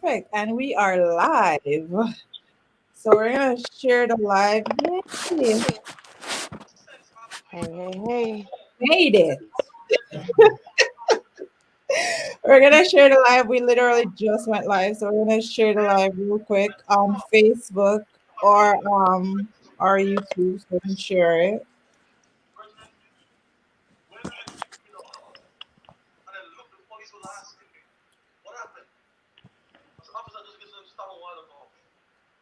perfect. And we are live. So we're gonna share the live. Yay! Hey, hey, hey. Made it. We're gonna share the live. We literally just went live, so we're gonna share the live real quick on Facebook or our YouTube, so we can share it.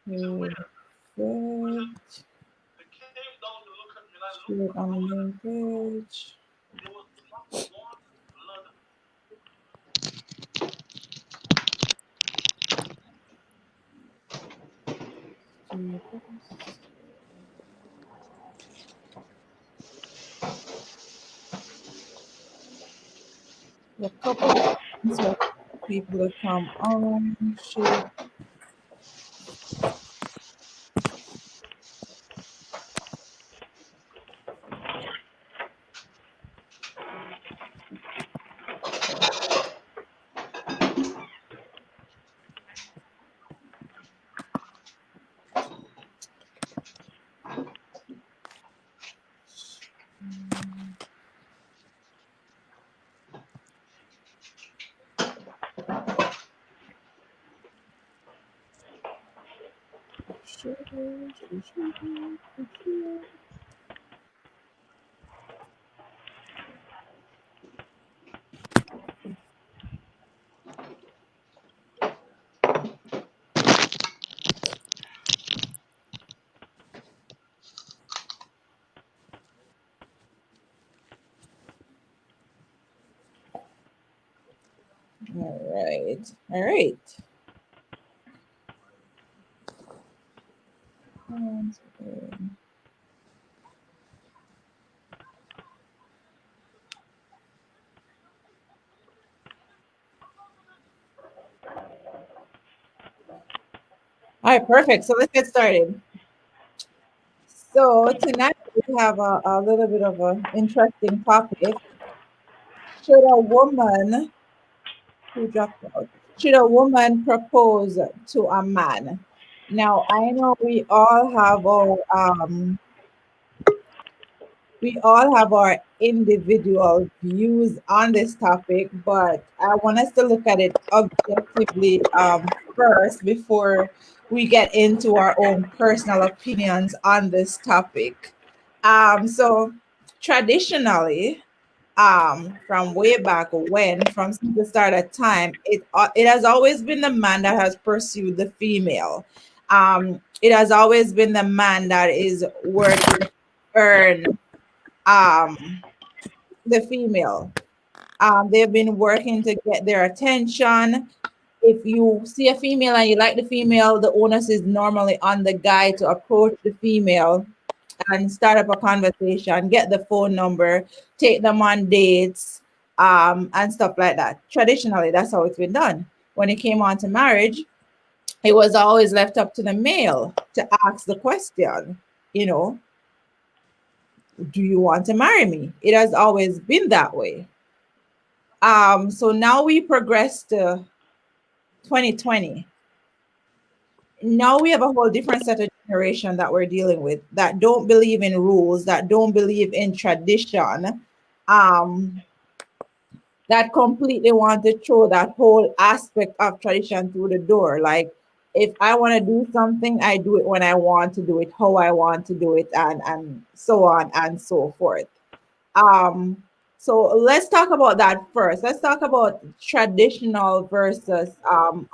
Perfect. Share it on the main page. A couple of things for people to come on. Share. Share, share. All right. All right. Sounds good. All right, perfect. So let's get started. So tonight we have a little bit of an interesting topic. Should a woman who dropped out? Should a woman propose to a man? Now I know we all have our individual views on this topic, but I want us to look at it objectively first before we get into our own personal opinions on this topic. So traditionally, from way back when, from since the start of time, it has always been the man that has pursued the female. It has always been the man that is working to earn um the female. They've been working to get their attention. If you see a female and you like the female, the onus is normally on the guy to approach the female and start up a conversation, get the phone number, take them on dates, and stuff like that. Traditionally, that's how it's been done. When it came on to marriage, it was always left up to the male to ask the question, you know, do you want to marry me? It has always been that way. So now we progress to 2020. Now we have a whole different set of generation that we're dealing with that don't believe in rules, that don't believe in tradition, um, that completely want to throw that whole aspect of tradition through the door. Like, if I want to do something, I do it when I want to do it, how I want to do it, and so on and so forth. Um, so let's talk about that first. Let's talk about traditional versus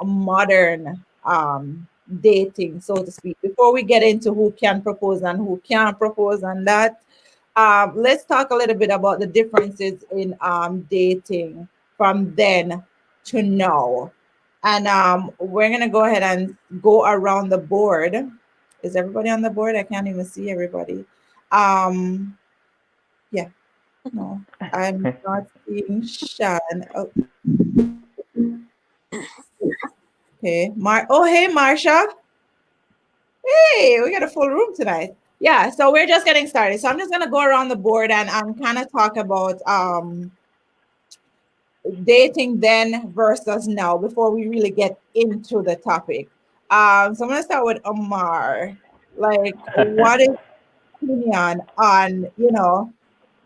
modern dating, so to speak. Before we get into who can propose and who can't propose and that, let's talk a little bit about the differences in dating from then to now. And we're gonna go ahead and go around the board. Is everybody on the board? I can't even see everybody. Um, yeah. No, I'm not seeing Shan. Oh, okay. Oh, hey, Marsha. Hey, we got a full room tonight. Yeah, so we're just getting started. So I'm just gonna go around the board and kind of talk about dating then versus now before we really get into the topic. So I'm gonna start with Omar. Like, what is your opinion on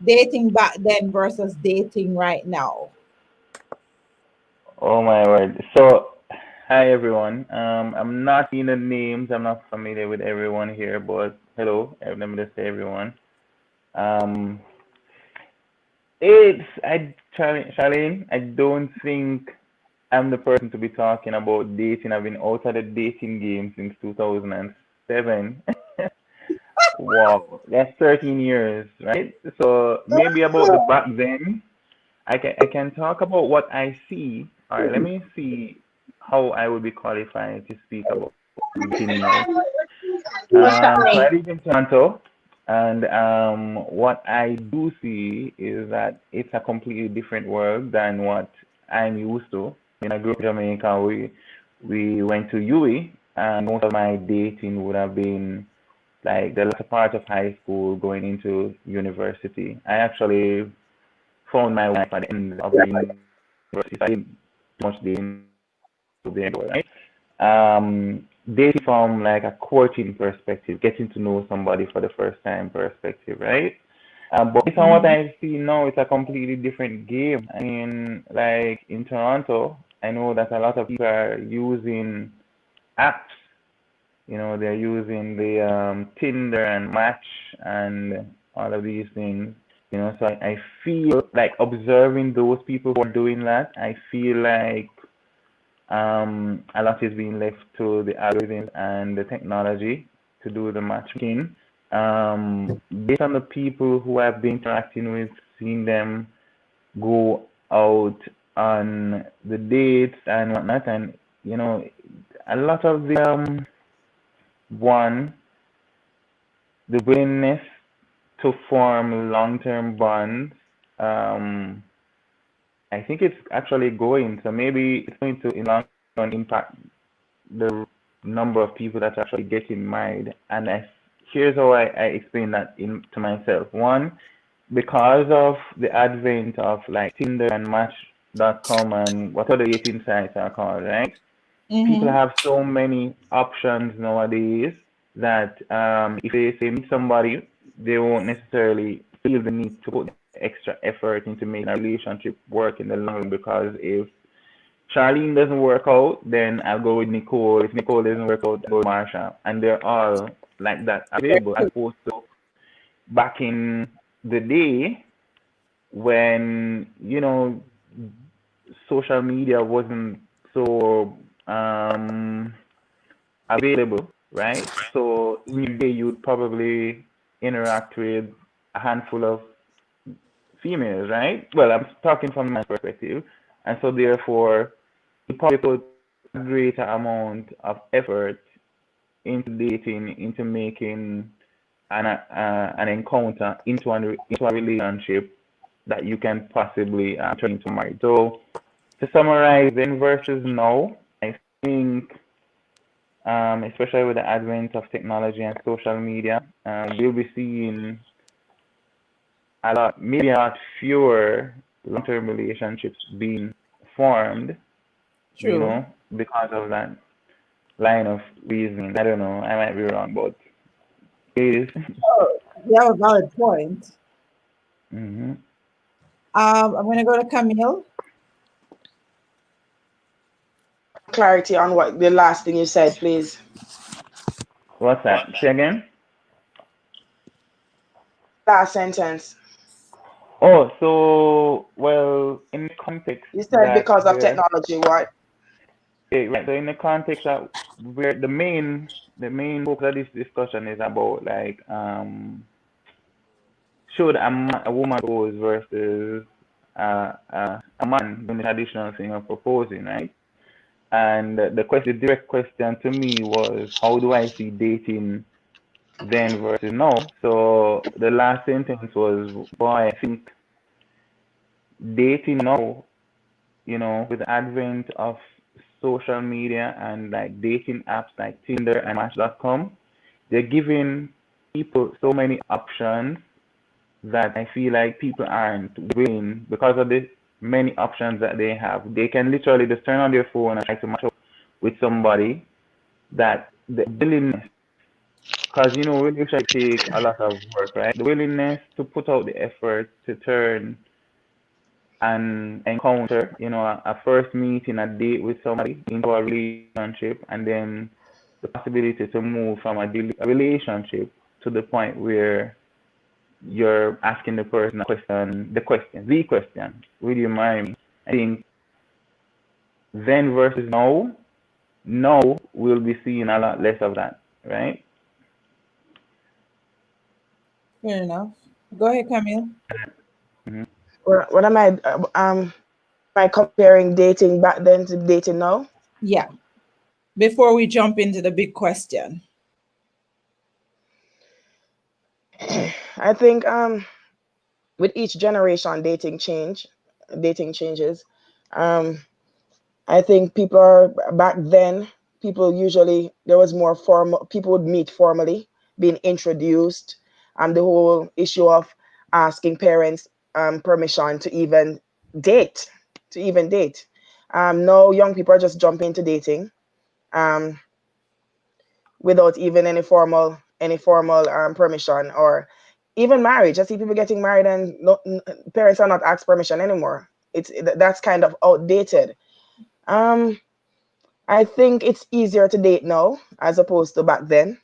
dating back then versus dating right now? Oh my word. So, hi everyone. I'm not seeing the names. I'm not familiar with everyone here, but hello. Let me just say everyone. Um, Charlene, I don't think I'm the person to be talking about dating. I've been out of the dating game since 2007. Wow, that's 13 years, right? So maybe about the back then, I can talk about what I see. All right, let me see how I would be qualified to speak about dating now. Who's So coming? I live in Toronto, and what I do see is that it's a completely different world than what I'm used to. When I grew up in Jamaica, we went to UWI, and most of my dating would have been like the latter part of high school going into university. I actually found my wife at the end of the university. So I didn't do much dating there, right? Dating from like a courting perspective, getting to know somebody for the first time perspective, right? But based on what Mhm. I see now, it's a completely different game. I mean, like in Toronto, I know that a lot of people are using apps. They're using the Tinder and Match and all of these things. So I feel like observing those people who are doing that, I feel like a lot is being left to the algorithms and the technology to do the matchmaking. Based on the people who I've been interacting with, seeing them go out on the dates and whatnot, and a lot of the one the willingness to form long-term bonds. Um, I think it's actually going. So maybe it's going to in long run impact the number of people that actually getting married. And here's how I explain that to myself. One, because of the advent of like Tinder and Match.com and what other dating sites are called, right? People Mhm. have so many options nowadays that if they say meet somebody, they won't necessarily feel the need to put the extra effort into making a relationship work in the long run because if Charlene doesn't work out, then I'll go with Nicole. If Nicole doesn't work out, I'll go with Marsha. And they're all like that available as opposed to back in the day when, social media wasn't so available, right? So in your day, you'd probably interact with a handful of females, right? Well, I'm talking from my perspective. And so therefore, you probably put a greater amount of effort into dating, into making an encounter into a relationship that you can possibly turn into marriage. So to summarize, then versus now, I think, especially with the advent of technology and social media, we'll be seeing maybe a lot fewer long-term relationships being formed, True. because of that line of reasoning. I don't know. I might be wrong, but it is. Oh, you have a valid point. Hmm. I'm gonna go to Camille. Clarity on what the last thing you said, please. What's that? Say again? Last sentence. Oh, so, well, in the context You said that because of we're, technology, what? okay, right, so in the context that where the main focus of this discussion is about, like, should a woman propose versus a man doing the traditional thing of proposing, right? And the direct question to me was, how do I see dating then versus now? So the last sentence was, boy, I think dating now, with the advent of social media and like dating apps like Tinder and Match.com, they're giving people so many options that I feel like people aren't willing because of this. many options that they have. They can literally just turn on their phone and try to match up with somebody that the willingness, because relationship take a lot of work, right? The willingness to put out the effort to turn and encounter, a first meeting, a date with somebody into a relationship, and then the possibility to move from a relationship to the point where you're asking the person the question, will you marry me? I think then versus now we'll be seeing a lot less of that, right? Fair enough. Go ahead, Camille. Hmm. What am I comparing dating back then to dating now? Yeah. Before we jump into the big question. I think with each generation dating changes. Um I think people are back then. People usually there was more formal. People would meet formally, being introduced, and the whole issue of asking parents permission date, to even date. Now young people are just jumping into dating um, without even any formal permission or even marriage. I see people getting married and parents are not asked permission anymore. That's kind of outdated. Um, I think it's easier to date now as opposed to back then.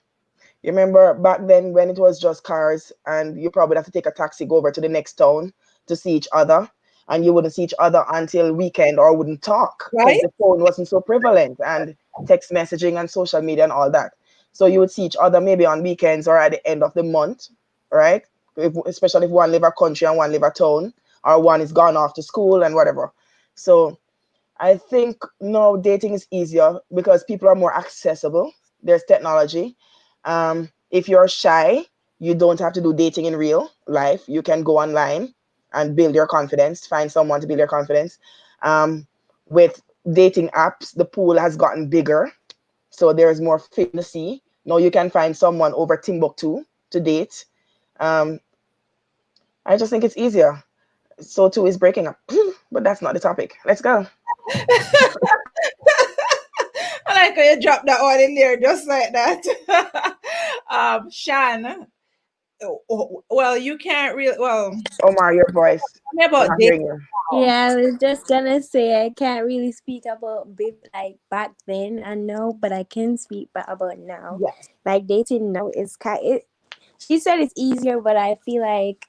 You remember back then when it was just cars and you probably have to take a taxi, go over to the next town to see each other. And you wouldn't see each other until weekend or wouldn't talk because Right? the phone wasn't so prevalent and text messaging and social media and all that. So you would see each other maybe on weekends or at the end of the month, right? Especially if one live a country and one live a town or one is gone off to school and whatever. So I think now dating is easier because people are more accessible. There's technology. If you're shy, you don't have to do dating in real life. You can go online and build your confidence, find someone to build your confidence. Um, with dating apps, the pool has gotten bigger, so there's more fish in the sea. Now you can find someone over Timbuktu to date. Um, I just think it's easier. So too is breaking up, but that's not the topic. Let's go. I like how you drop that one in there just like that. Shan, well, you can't really, well, Omar, your voice. tell me We're about not dating hearing you. now. Yeah, I was just gonna say I can't really speak about like back then and now, but I can speak about now. Yes. Like dating now is she said it's easier, but I feel like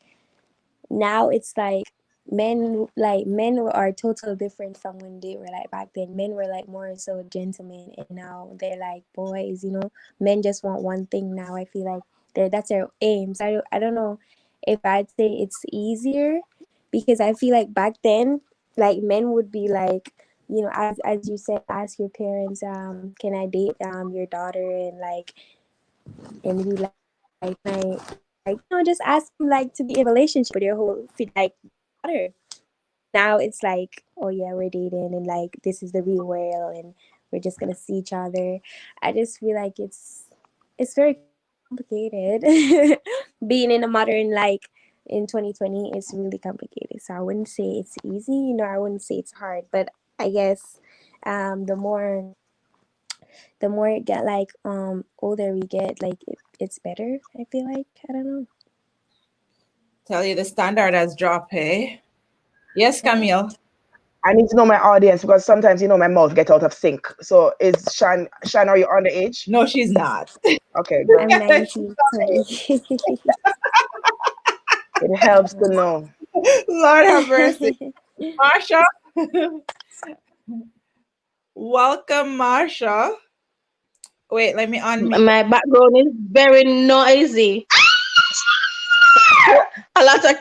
now it's like men are total different from when they were like back then. Men were like more so gentlemen, and now they're like boys. Men just want one thing now. I feel like that's their aim. So I don't know if I'd say it's easier, because I feel like back then, like men would be like, as you said, ask your parents, can I date your daughter, and be like, just ask them like to be in a relationship for their whole like daughter. Now it's like, oh yeah, we're dating, and like this is the real world, and we're just gonna see each other. I just feel like it's very complicated. Being in a modern, like, in 2020 is really complicated. So I wouldn't say it's easy, I wouldn't say it's hard, but I guess the more it get like older we get, like it's better. I feel like, I don't know. Tell you the standard has dropped, hey? Yes, Camille. I need to know my audience because sometimes my mouth get out of sync. So is Shan, are you on the age? No, she's not. Okay, good. I'm She's 19, not. 20. It helps to know. Lord have mercy. Marsha, welcome, Marsha. Wait, let me unmute. My background is very noisy. A lot of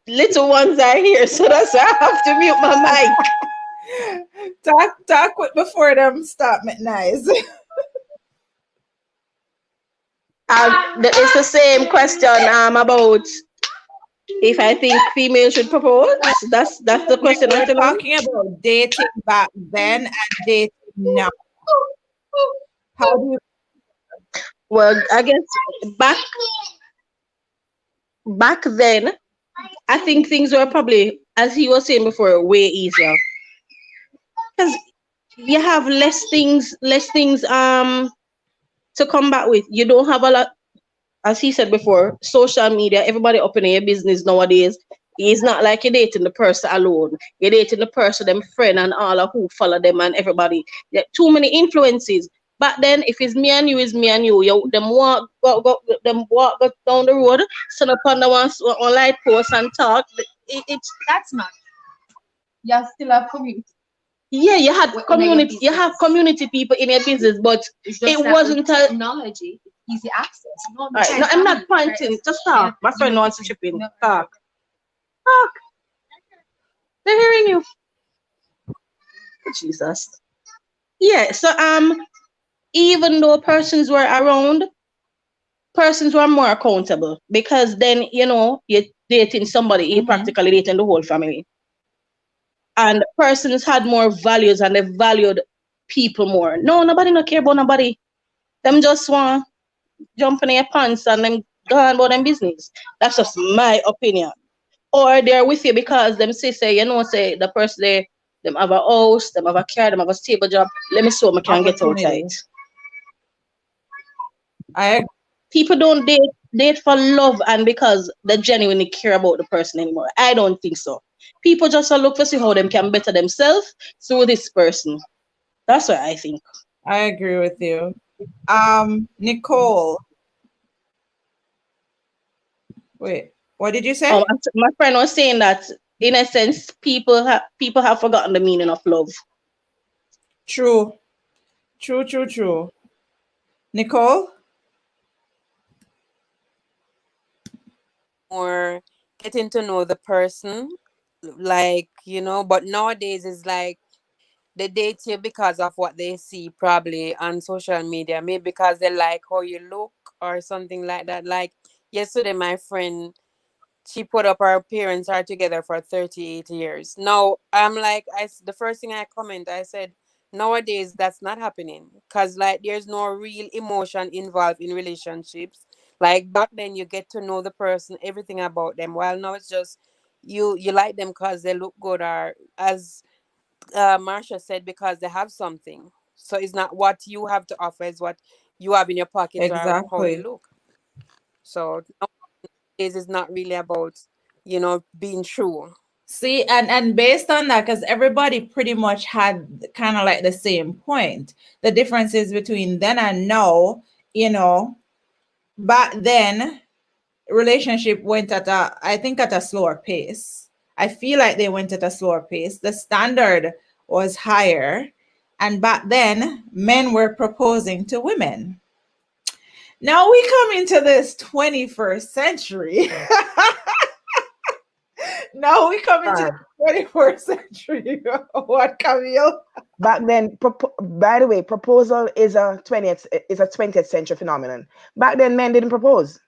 little ones are here, so that's why I have to mute my mic. Talk quick before them start make nice. It's the same question about if I think females should propose. That's the question, We're gentlemen. talking about dating back then and dating now. How do you Well, I guess back back then I think things were probably, as he was saying before, way easier because you have less things to combat with. You don't have a lot, as he said before, social media, everybody up in your business nowadays. It's not like you're dating the person alone. You're dating the person, them friend and all of who follow them and everybody. There too many influences. But then if it's me and you, it's me and you. Them walk go down the road, stand up on the one light post and talk. It's That's not. You still have community. yeah, you had In your community, you have business. community people in your business, but It's it just that with wasn't a. technology, it's easy access. No, Alright, no, I'm not pointing. Just talk. My friend wants to chip in. No, Talk. Talk. They're hearing you. Jesus. Yeah. So even though persons were around, persons were more accountable because then you're dating somebody, you're Mm-hmm. practically dating the whole family, and persons had more values and they valued people more. No, nobody no care about nobody. Them just want jump in their pants and them go on about them business. That's just my opinion. Or they're with you because them say the person they them have a house, them have a car, them have a stable job. Let me see what I can get out of Opportunity. it. I People don't date for love and because they genuinely care about the person anymore. I don't think so. People just look to see how them can better themselves through this person. That's what I think. I agree with you. Nicole, wait, what did you say? My friend was saying that in a sense, people have forgotten the meaning of love. True, true, true, true. Nicole? Or getting to know the person, like, but nowadays it's like they date you because of what they see probably on social media, maybe because they like how you look or something like that. Like yesterday, my friend, she put up her parents are together for 38 years. Now, I'm like, the first thing I comment, I said, nowadays that's not happening because, like, there's no real emotion involved in relationships. Like, back then, you get to know the person, everything about them, while now it's just you like them because they look good, or as Marsha said, because they have something. So it's not what you have to offer, it's what you have in your pockets or how you Exactly. look. So nowadays it's not really about, being true. See, and based on that, because everybody pretty much had kind of like the same point. The differences between then and now, you know, back then relationship went at a, I think, at a slower pace. I feel like they went at a slower pace. The standard was higher, and back then men were proposing to women. Now we come into this 21st century. Now we come into the Are. 21st century. What, Camille? Back then, by the way, proposal is a 20th century phenomenon. Back then, men didn't propose.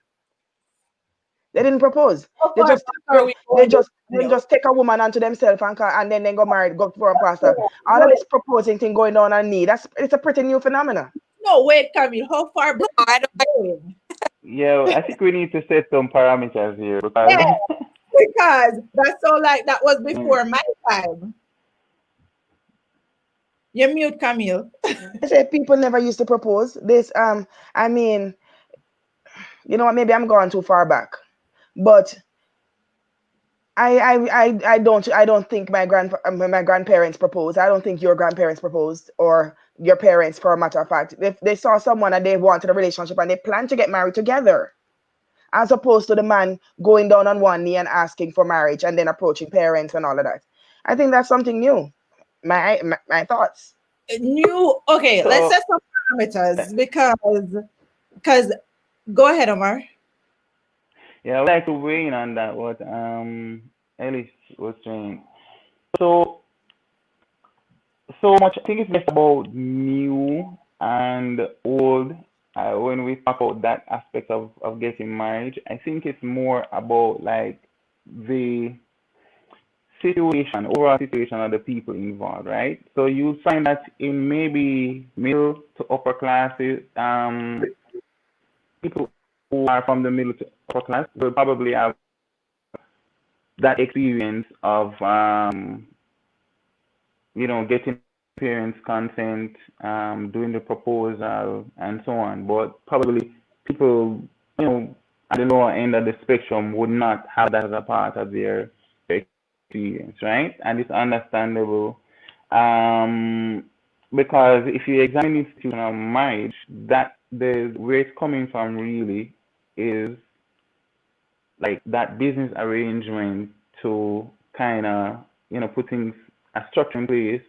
They didn't propose. How They far just back are we they going, just they Camille? just take a woman onto themselves and then go married, go for a pastor. No, All of wait, this proposing thing going on and knee. It's a pretty new phenomenon. no, wait, Camille. How far No, back I don't. are we going? Yeah, I think we need to set some parameters here because Yeah, because that's so like that was mm, before my time. You mute, Camille. I said people never used to propose. I mean, you know what? Maybe I'm going too far back, but I don't think my grandparents proposed. I don't think your grandparents proposed or your parents, for a matter of fact. If they saw someone and they wanted a relationship and they planned to get married together, as opposed to the man going down on one knee and asking for marriage and then approaching parents and all of that. I think that's something new. My thoughts. New. Okay, let's so set some parameters because go ahead, Omar. yeah, I would like to weigh in on that what Ellis was saying. So so much. I think it's less about new and old. When we talk about that aspect of getting married, I think it's more about like the situation, overall situation of the people involved, right? So you find that in maybe middle to upper classes, people who are from the middle to upper class will probably have that experience of getting parents' consent, doing the proposal, and so on. But probably people, at the lower end of the spectrum would not have that as a part of their experience, right? And it's understandable, because if you examine institutional marriage, that the where it's coming from really is like that business arrangement to kind of putting a structure in place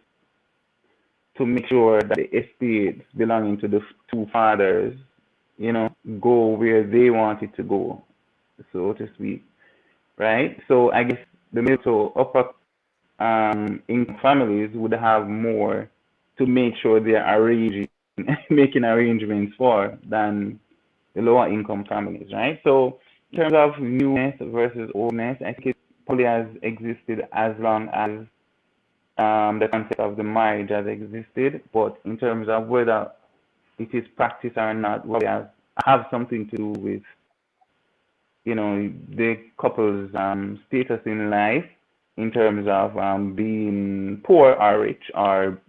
to make sure that the estates belonging to the two fathers, go where they want it to go, so to speak, right? So I guess the middle to upper income families would have more to make sure they're arranging, making arrangements for than the lower income families, right? So in terms of newness versus oldness, I think it probably has existed as long as the concept of the marriage has existed, but in terms of whether it is practiced or not, well, it has have something to do with the couple's status in life in terms of being poor or rich or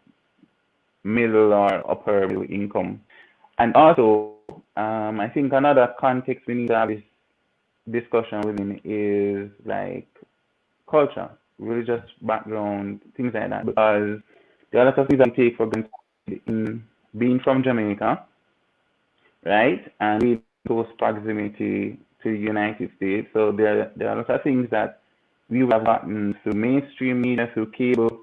middle or upper middle income. And also, I think another context we need to have this discussion within is like culture, religious background, things like that. Because there are a lot of things that we take for granted in being from Jamaica, right? And with close proximity to the United States. So there are a lot of things that we would have gotten through mainstream media, through cable,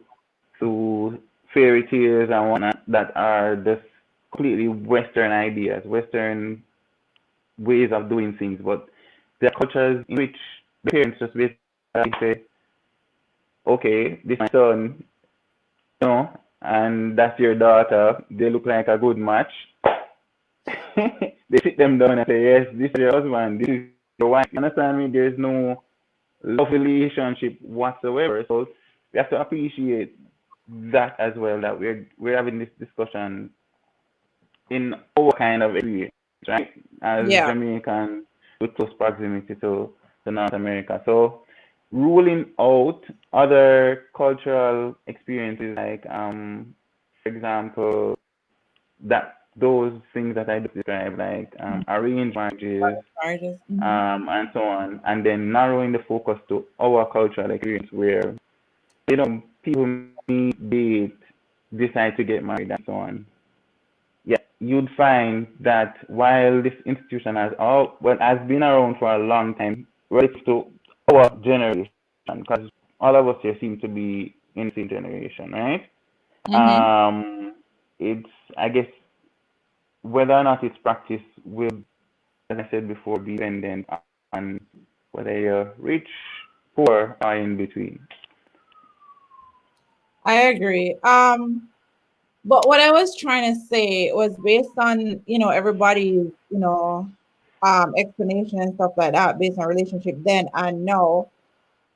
through fairy tales and whatnot that are just completely Western ideas, Western ways of doing things. But there are cultures in which the parents just basically say, okay, this is my son, and that's your daughter. They look like a good match. They sit them down and say, yes, this is your husband, this is your wife. You understand me? There's no love relationship whatsoever. So we have to appreciate that as well, that we're having this discussion in our kind of experience, right? As Yeah. Jamaican with close proximity to North America. So ruling out other cultural experiences like for example that those things that I just described, like arranged marriages, Marriages. and so on, and then narrowing the focus to our cultural experience where people meet, date, decide to get married, and so on. Yeah, you'd find that while this institution has been around for a long time relative to our generation, because all of us here seem to be in the same generation, right? Mm-hmm. It's, I guess, whether or not it's practiced will, as I said before, be dependent on whether you're rich, poor, or in between. I agree. But what I was trying to say was based on, everybody's, explanation and stuff like that, based on relationship then and now.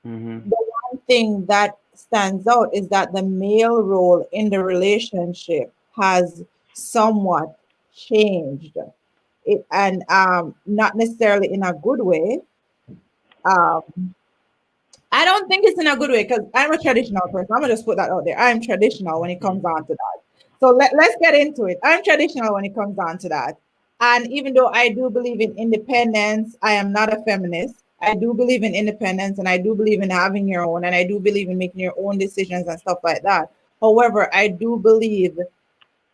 Mm-hmm. The one thing that stands out is that the male role in the relationship has somewhat changed. It and not necessarily in a good way. Um, I don't think it's in a good way because I'm a traditional person. I'm gonna just put that out there. I'm traditional when it comes down to that. So let's get into it. I'm traditional when it comes down to that. And even though I do believe in independence, I am not a feminist. I do believe in independence and I do believe in having your own and I do believe in making your own decisions and stuff like that. However, I do believe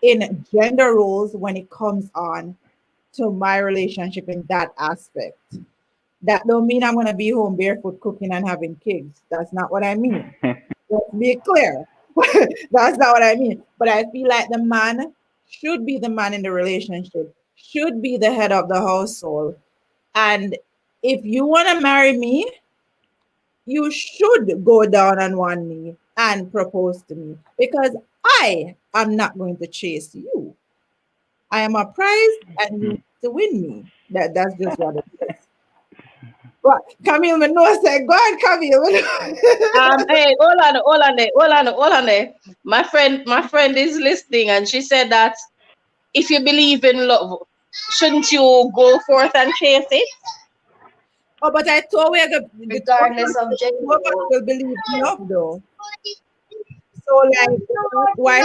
in gender roles when it comes on to my relationship in that aspect. That don't mean I'm gonna be home barefoot cooking and having kids. That's not what I mean. Let's be clear. That's not what I mean. But I feel like the man should be the man in the relationship, should be the head of the household. And if you want to marry me, you should go down on one knee and propose to me because I am not going to chase you. I am a prize and you need to win me. That's just what it is. But Camille, me know say, go ahead, Camille. Hey, hold on there. My friend is listening, and she said that if you believe in love, shouldn't you go forth and chase it? Oh, but I thought the two regardless of two of us gender. will believe in love though. So like, why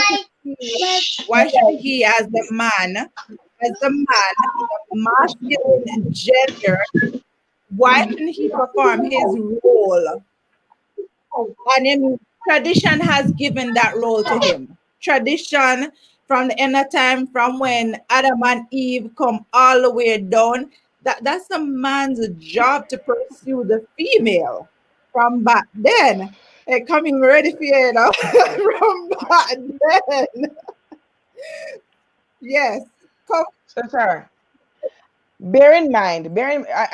should he as the masculine gender, why shouldn't he perform his role? And then tradition has given that role to him. Tradition from the end of time, from when Adam and Eve come all the way down. That's a man's job to pursue the female from back then. Coming ready for you, know, from back then. Yes. Come. So, Sarah, bear in mind,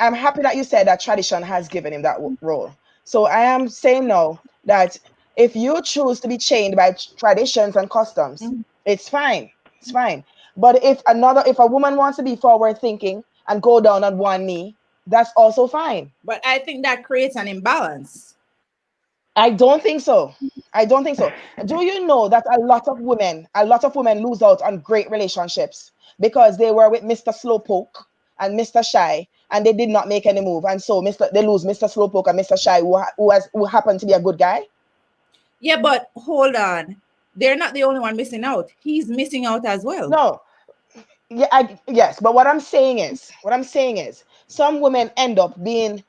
I'm happy that you said that tradition has given him that role. So I am saying now that if you choose to be chained by traditions and customs, it's fine. It's fine. But if a woman wants to be forward thinking and go down on one knee, that's also fine. But I think that creates an imbalance. I don't think so. I don't think so. Do you know that a lot of women lose out on great relationships because they were with Mr. Slowpoke and Mr. Shy, and they did not make any move, and so they lose Mr. Slowpoke and Mr. Shy, who happened to be a good guy. Yeah, but hold on. They're not the only one missing out. He's missing out as well. No, yeah, yes, but what I'm saying is, some women end up being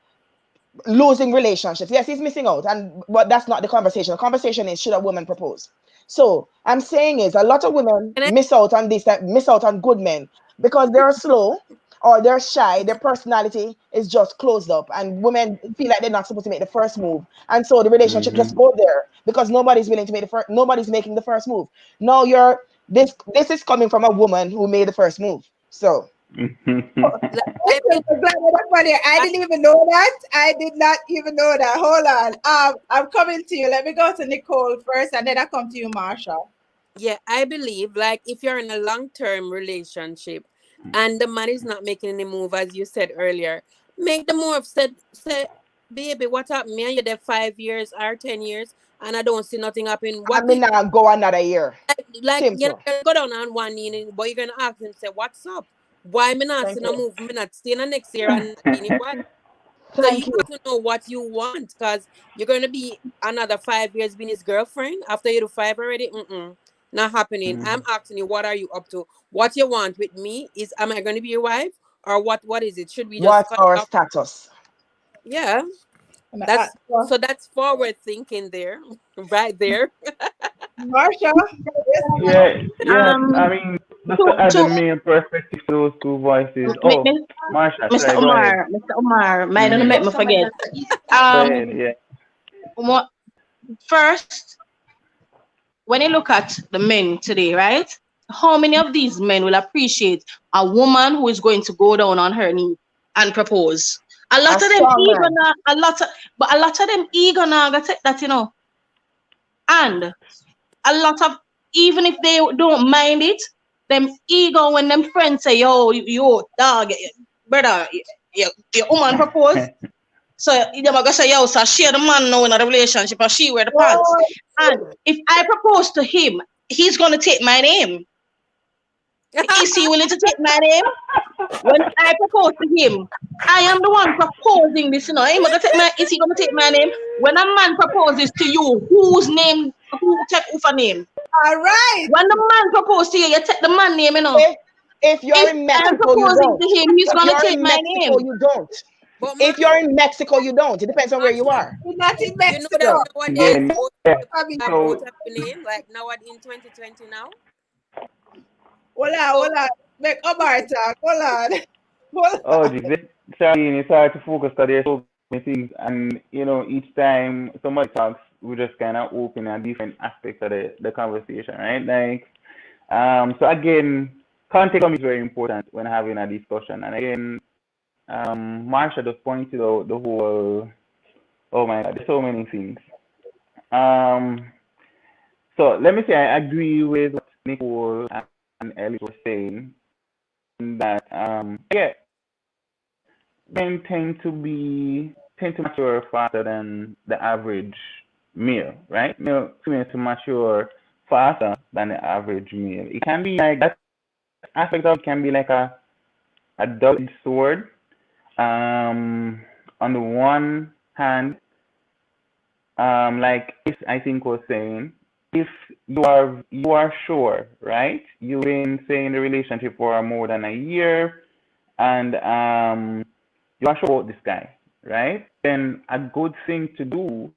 losing relationships. Yes, he's missing out, but that's not the conversation. The conversation is, should a woman propose? So I'm saying is, a lot of women Can I? miss out on this, miss out on good men because they're slow or they're shy. Their personality is just closed up, and women feel like they're not supposed to make the first move, and so the relationship just Mhm. go there because nobody's willing to make the first. Nobody's making the first move. No, you're this is coming from a woman who made the first move. So Like, I Okay, believe. so glad that's funny. I I, didn't even know that. I did not even know that. Hold on. I'm coming to you. Let me go to Nicole first, and then I come to you, Marsha. yeah, I believe like if you're in a long-term relationship and the man is not making any move, as you said earlier, make the move. Say, baby, what happened? Me and you there 5 years or 10 years, and I don't see nothing happen. I What mean, is now go another year. like? You're not Simple. gonna go down on one knee, but you're gonna ask him, say, "What's up? Why me not Thank seeing a you. move? Me not staying the next year and not being your wife." So you Thank you. have to know what you want, because you're going to be another 5 years being his girlfriend after you do five already. Mm-mm, not happening. I'm Mhm. asking you, what are you up to? What you want with me is, am I going to be your wife, or what? What is it? Should we just What's cut our off? status? Yeah, And that's so, so that's forward thinking there, right there. Marsha, yes, Yeah, yeah. I Um, mean, just to to add the to main perspective to those two voices. Oh, Marsha, Mr. sorry, go ahead. Omar, might don't Mm-hmm. make me forget. Go Um, ahead. Yeah. what, first, when you look at the men today, right? How many of these men will appreciate a woman who is going to go down on her knee and propose? A A lot of them strong eager man. now, but a lot of them eager now got that. And a lot of, even if they don't mind it, them ego when them friends say, yo, dog, brother, your woman propose. So them are gonna say, yo, so she the man now in a relationship and she wear the pants. oh, And if I propose to him, he's gonna take my name. Is he willing to take my name? When I propose to him, I am the one proposing this, is he gonna take my name? When a man proposes to you, who take who name? all right. When the man proposes to you, you take the man name. If if you're If in I'm Mexico, you proposing don't. to him, he's If gonna you're take in my Mexico, name. you don't. But If you're in Mexico, you don't. It depends on where you Marsha, are. We're not in you know that Mexico. nowadays Again, both yeah. I mean, have both So, have a name, like now in 2020 now. hold on, So hold on. Make Omar talk. Hold on. Hold oh, on. geez, it's hard to focus because there's so many things, and each time somebody talks, we just kind of open a different aspect of the conversation, right? Like, so again, context is very important when having a discussion, and again, Marsha just pointed out the whole. Oh my God, there's so many things. Um, so let me say I agree with what Nicole and Ellie were saying in that yeah, men tend to mature faster than the average male, right? Male female to mature faster than the average male. It can be like that aspect of it can be like a double-edged sword. Um, on the one hand, like I think was saying, if you are sure, right? You've been say in the relationship for more than a year, and you are sure about this guy, right? Then a good thing to do,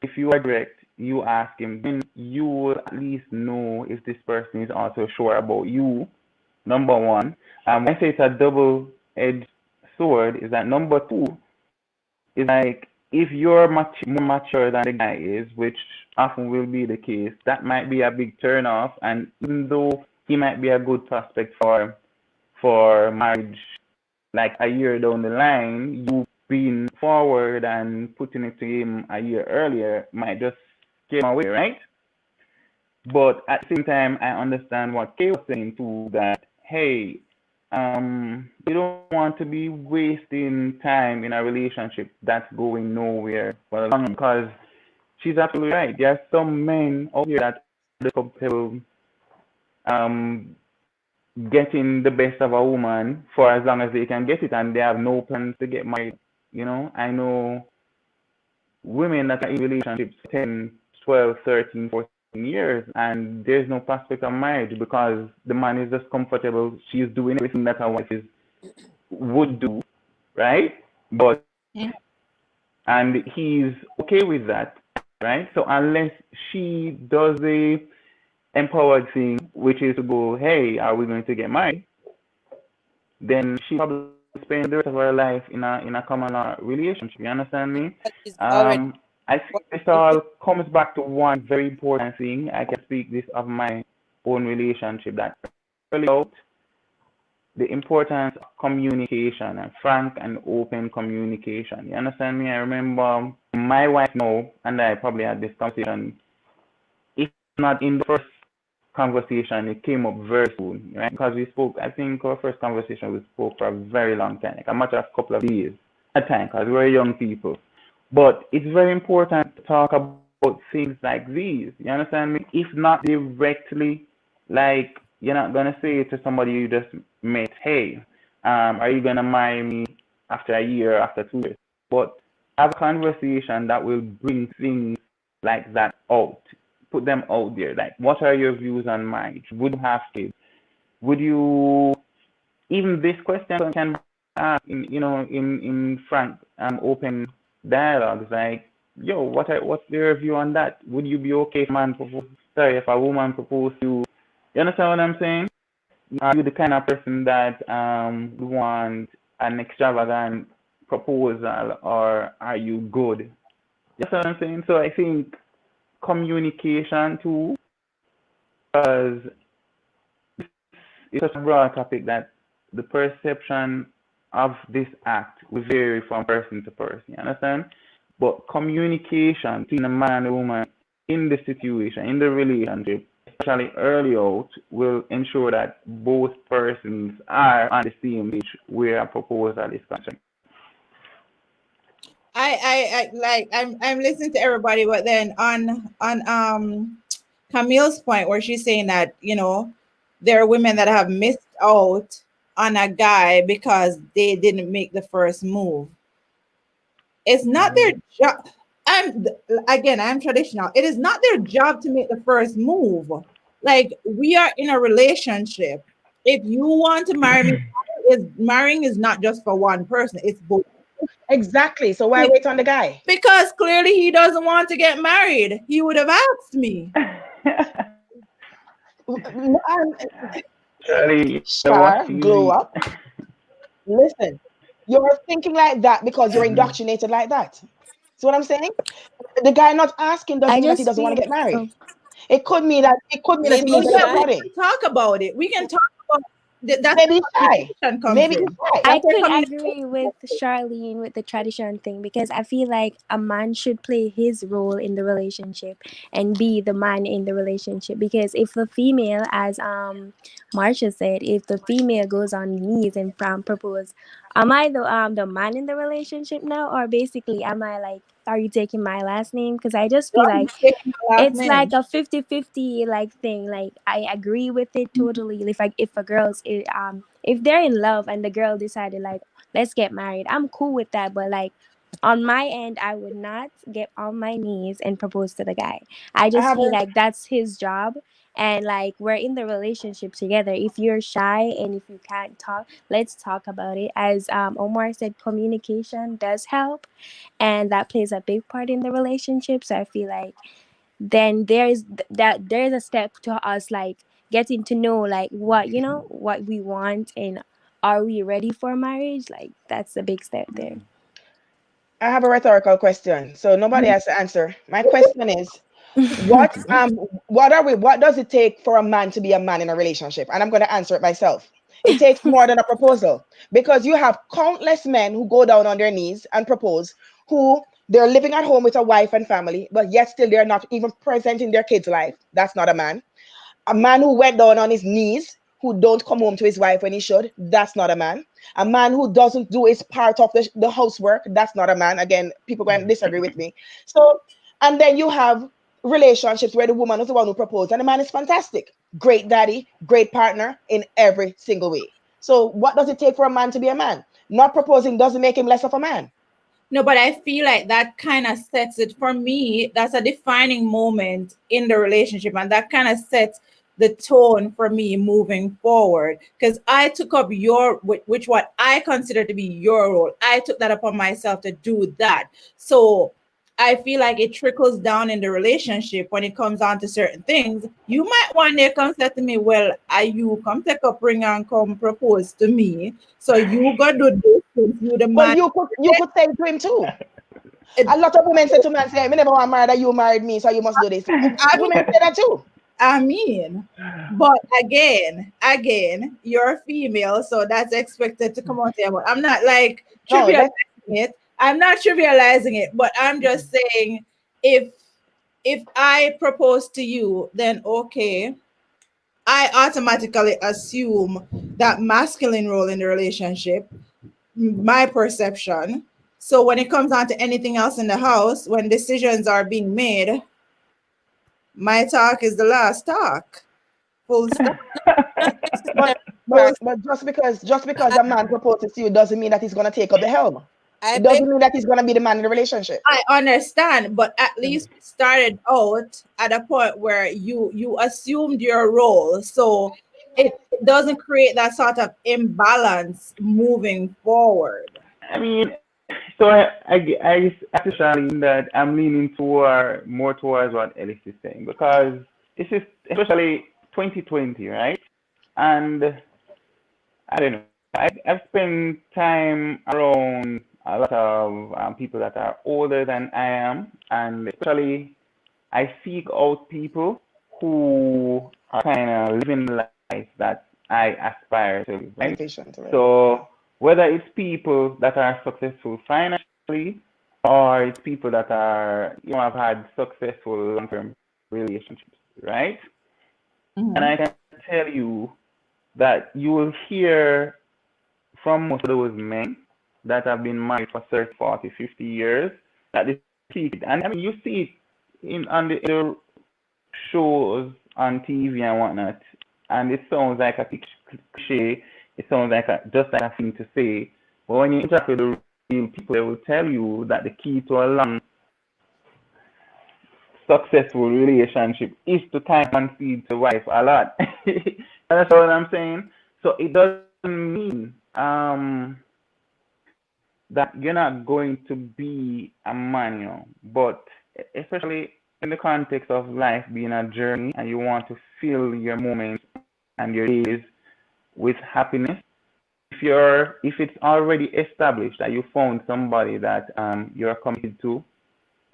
if you are direct, you ask him. Then you will at least know if this person is also sure about you. Number one, when I say it's a double-edged sword, is that number two is like if you're more mature than the guy is, which often will be the case, that might be a big turn off. And even though he might be a good prospect for marriage, like a year down the line, you being forward and putting it to him a year earlier might just scare him away, right? But at the same time, I understand what Kay was saying too, that hey, we don't want to be wasting time in a relationship that's going nowhere for long, because she's absolutely right. There are some men out here that are just comfortable um getting the best of a woman for as long as they can get it, and they have no plans to get married. I know women that are in relationships for 10, 12, 13, 14 years, and there's no prospect of marriage because the man is just comfortable. She's doing everything that a wife would do, right? But Mhm. and he's okay with that, right? So unless she does the empowered thing, which is to go, hey, are we going to get married? Then she probably spend the rest of her life in a common law relationship. You understand me? Is already I think what this you all do. comes back to one very important thing. I can speak this of my own relationship, that early out, the importance of communication and frank and open communication. You understand me? I remember my wife now and I probably had this conversation. If not in the first conversation, it came up very soon, right? Because we spoke, I think our first conversation, we spoke for a very long time, like a matter of a couple of days at a time, because we were young people. But it's very important to talk about things like these. You understand me? If not directly, like you're not gonna say to somebody you just met, "Hey, are you gonna marry me after a year, after 2 years?" But have a conversation that will bring things like that out. Put them out there. Like, what are your views on marriage? Would you have kids? Would you even this question can be asked in frank open dialogues, like, yo, what's your view on that? Would you be okay if a woman proposed to you? You understand what I'm saying? Are you the kind of person that would want an extravagant proposal, or are you good? You understand what I'm saying? So I think communication too, because it's such a broad topic that the perception of this act will vary from person to person. You understand? But communication between a man and a woman in the situation, in the relationship, especially early out, will ensure that both persons are on the same page where a proposal is concerned. I like I'm listening to everybody, but then on Camille's point where she's saying that there are women that have missed out on a guy because they didn't make the first move. It's not their Mm-hmm. job. I'm traditional. It is not their job to make the first move. Like, we are in a relationship. If you want to marry me, is marrying is not just for one person. It's both. Exactly. So why wait on the guy? Because clearly he doesn't want to get married. He would have asked me. Charlie, you know what's Star, glow easy? up. Listen, you're thinking like that because you're Mhm. indoctrinated like that. See what I'm saying? The guy not asking doesn't I mean that he just doesn't want feel, to get oh, married. It could mean that he Maybe Oh means he's that he's yeah, we shy. can ready. talk about it. We can talk about that's Maybe he's where shy. communication comes Maybe he's in. shy. I That's where could communication agree with Charlene with the tradition thing because I feel like a man should play his role in the relationship and be the man in the relationship. Because if the female, as Marsha said, if the female goes on knees and propose, am I the man in the relationship now, or basically am I like, are you taking my last name? Because I just feel like taking my last it's like name. a 50-50 like thing. Like I agree with it totally. If a girl's if they're in love and the girl decided like let's get married, I'm cool with that. But like On my end, I would not get on my knees and propose to the guy. I I just have feel a like that's his job. And like, we're in the relationship together. If you're shy and if you can't talk, let's talk about it. As Omar said, communication does help, and that plays a big part in the relationship. So I feel like then there's a step to us, like getting to know like what we want, and are we ready for marriage. Like, that's a big step there. I have a rhetorical question, so nobody has to answer. My question is, what what does it take for a man to be a man in a relationship? And I'm going to answer it myself. It takes more than a proposal, because you have countless men who go down on their knees and propose, who they're living at home with a wife and family, but yet still they're not even present in their kids' life. That's not a man. A man who went down on his knees, who don't come home to his wife when he should, that's not a man. A man who doesn't do his part of the housework, that's not a man. Again, people going to disagree with me. So, and then you have relationships where the woman is the one who proposed and the man is fantastic, great daddy, great partner in every single way. So what does it take for a man to be a man? Not proposing doesn't make him less of a man. No, but I feel like that kind of sets it for me. That's a defining moment in the relationship, and that kind of sets the tone for me moving forward. Because I took up which what I consider to be your role. I took that upon myself to do that. So I feel like it trickles down in the relationship when it comes on to certain things. You might one day come say to me, "Well, are you come take up ring and come propose to me? So you go do this since you the But man." you could say it to him too. A lot of women say to me and say, "I never want married, you married me, so you must do this." I Women say that too. I mean, but again, you're a female, so that's expected to come out there. But I'm not like No, trivializing let's it. I'm not trivializing it, but I'm just saying if I propose to you, then okay, I automatically assume that masculine role in the relationship, my perception. So when it comes on to anything else in the house, when decisions are being made, my talk is the last talk. Full stop. This is but very personal. but just because a man proposes to you doesn't mean that he's gonna take up the helm. I It beg. doesn't mean that he's gonna be the man in the relationship. I understand, but at Mhm. least we started out at a point where you assumed your role, so it doesn't create that sort of imbalance moving forward. I mean, so I especially in that I'm leaning toward more towards what Ellis is saying, because this is especially 2020, right? And I don't know. I've spent time around a lot of people that are older than I am, and especially I seek out people who are kind of living the life that I aspire to live, right? Ambition to live. So whether it's people that are successful financially, or it's people that are, have had successful long-term relationships, right? And Mhm. I can tell you that you will hear from most of those men that have been married for 30, 40, 50 years that they seek it. And I mean, you see it in the shows on TV and whatnot, and it sounds like a cliche. It sounds like just like a thing to say. But when you interact with the real people, they will tell you that the key to a long, successful relationship is to time and feed the wife a lot. That's what I'm saying. So it doesn't mean that you're not going to be a manual, but especially in the context of life being a journey and you want to fill your moments and your days with happiness. If it's already established that you found somebody that you're committed to,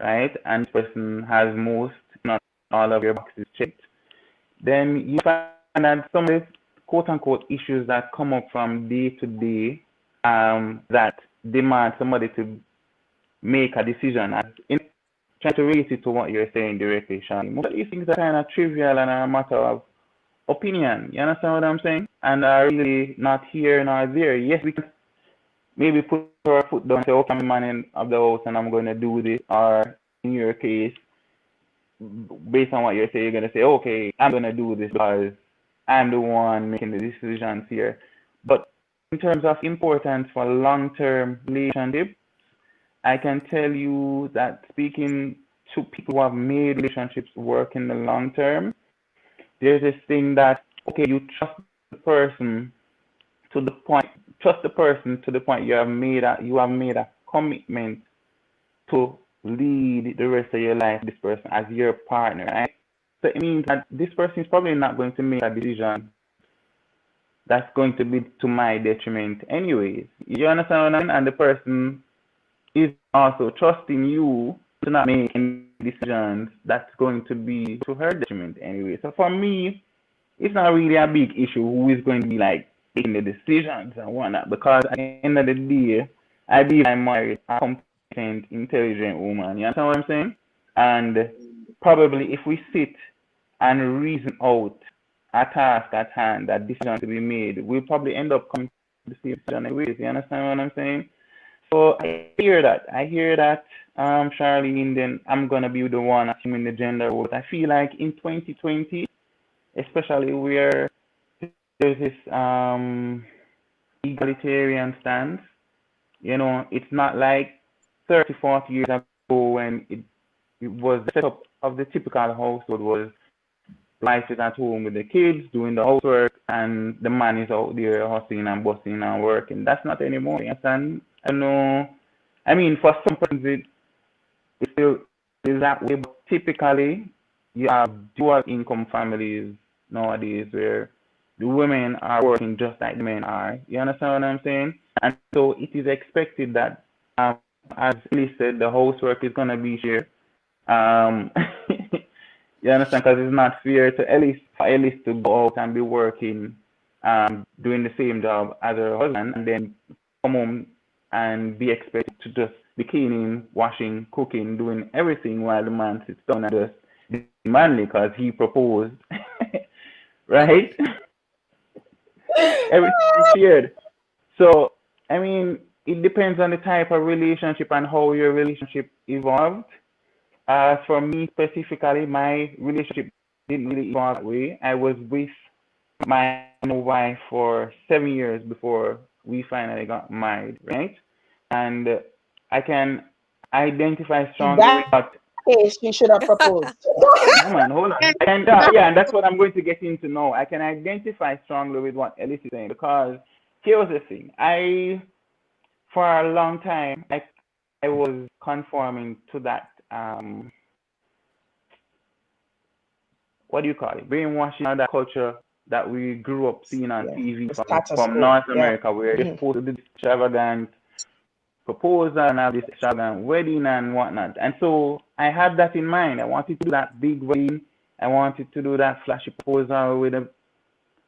right, and this person has most, not all of your boxes checked, then you find that some of the quote unquote issues that come up from day to day, that demand somebody to make a decision, and in trying to relate it to what you're saying directly, Sean, most of these things are kind of trivial and a matter of opinion. You understand what I'm saying? And are really not here nor there. Yes, we can maybe put our foot down and say, okay, I'm the man of the house and I'm going to do this. Or in your case, based on what you're saying, you're going to say, okay, I'm going to do this because I'm the one making the decisions here. But in terms of importance for long-term relationship, I can tell you that speaking to people who have made relationships work in the long term, there's this thing that okay, you trust the person to the point, trust the person to the point you have made a commitment to lead the rest of your life with this person as your partner, right? So it means that this person is probably not going to make a decision that's going to be to my detriment anyways. You understand what I mean? And the person is also trusting you to not make any decisions that's going to be to her detriment anyway. So for me, it's not really a big issue who is going to be like making the decisions and whatnot because at the end of the day, I believe I married a competent, intelligent woman. You understand what I'm saying? And probably if we sit and reason out a task at hand, that decision to be made, we'll probably end up coming to the same decision anyways. You understand what I'm saying? So I hear that. I hear that, Charlene, then I'm gonna be the one assuming the gender role. I feel like in 2020, especially where there's this egalitarian stance, it's not like 30, 40 years ago when it was the setup of the typical household was wife is at home with the kids doing the housework and the man is out there hustling and busting and working. That's not anymore. You understand? I know. I mean, for some persons it still is that way, but typically you have dual income families nowadays where the women are working just like the men are. You understand what I'm saying? And so it is expected that, as Ellie said, the housework is gonna be shared. Um, you understand? Because it's not fair to Ellis to go out and be working, doing the same job as her husband, and then come home and be expected to just be cleaning, washing, cooking, doing everything while the man sits down and just be manly because he proposed, right? Everything is shared. So, I mean, it depends on the type of relationship and how your relationship evolved. As for me specifically, my relationship didn't really evolve that way. I was with my wife for 7 years before we finally got married, right? And I can identify In strongly that with what. case, she should have proposed. No man, hold on. Yeah, and that's what I'm going to get into now. I can identify strongly with what Ellis is saying because here was the thing. For a long time, I was conforming to that what do you call it? Brainwashing of that culture that we grew up seeing on Yeah, TV the from status from quo. North Yeah. America, where they're Mhm. supposed to do this extravagant proposal and have this extravagant wedding and whatnot. And so I had that in mind. I wanted to do that big wedding. I wanted to do that flashy proposal with a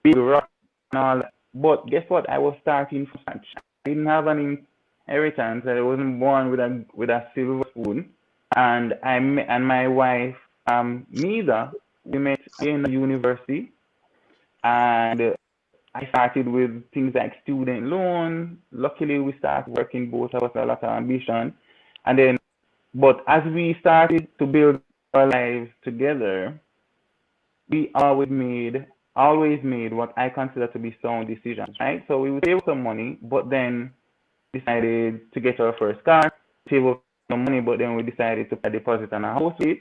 big rock and all that. But guess what? I was starting from scratch. I didn't have an inheritance. I wasn't born with a silver spoon. And and my wife, neither. We met in university, and I started with things like student loan. Luckily, we started working, both of us a lot of ambition. And then, but as we started to build our lives together, we always made what I consider to be sound decisions, right? So we would save some money, but then decided to get our first car, save up some money, but then we decided to put a deposit on a house with.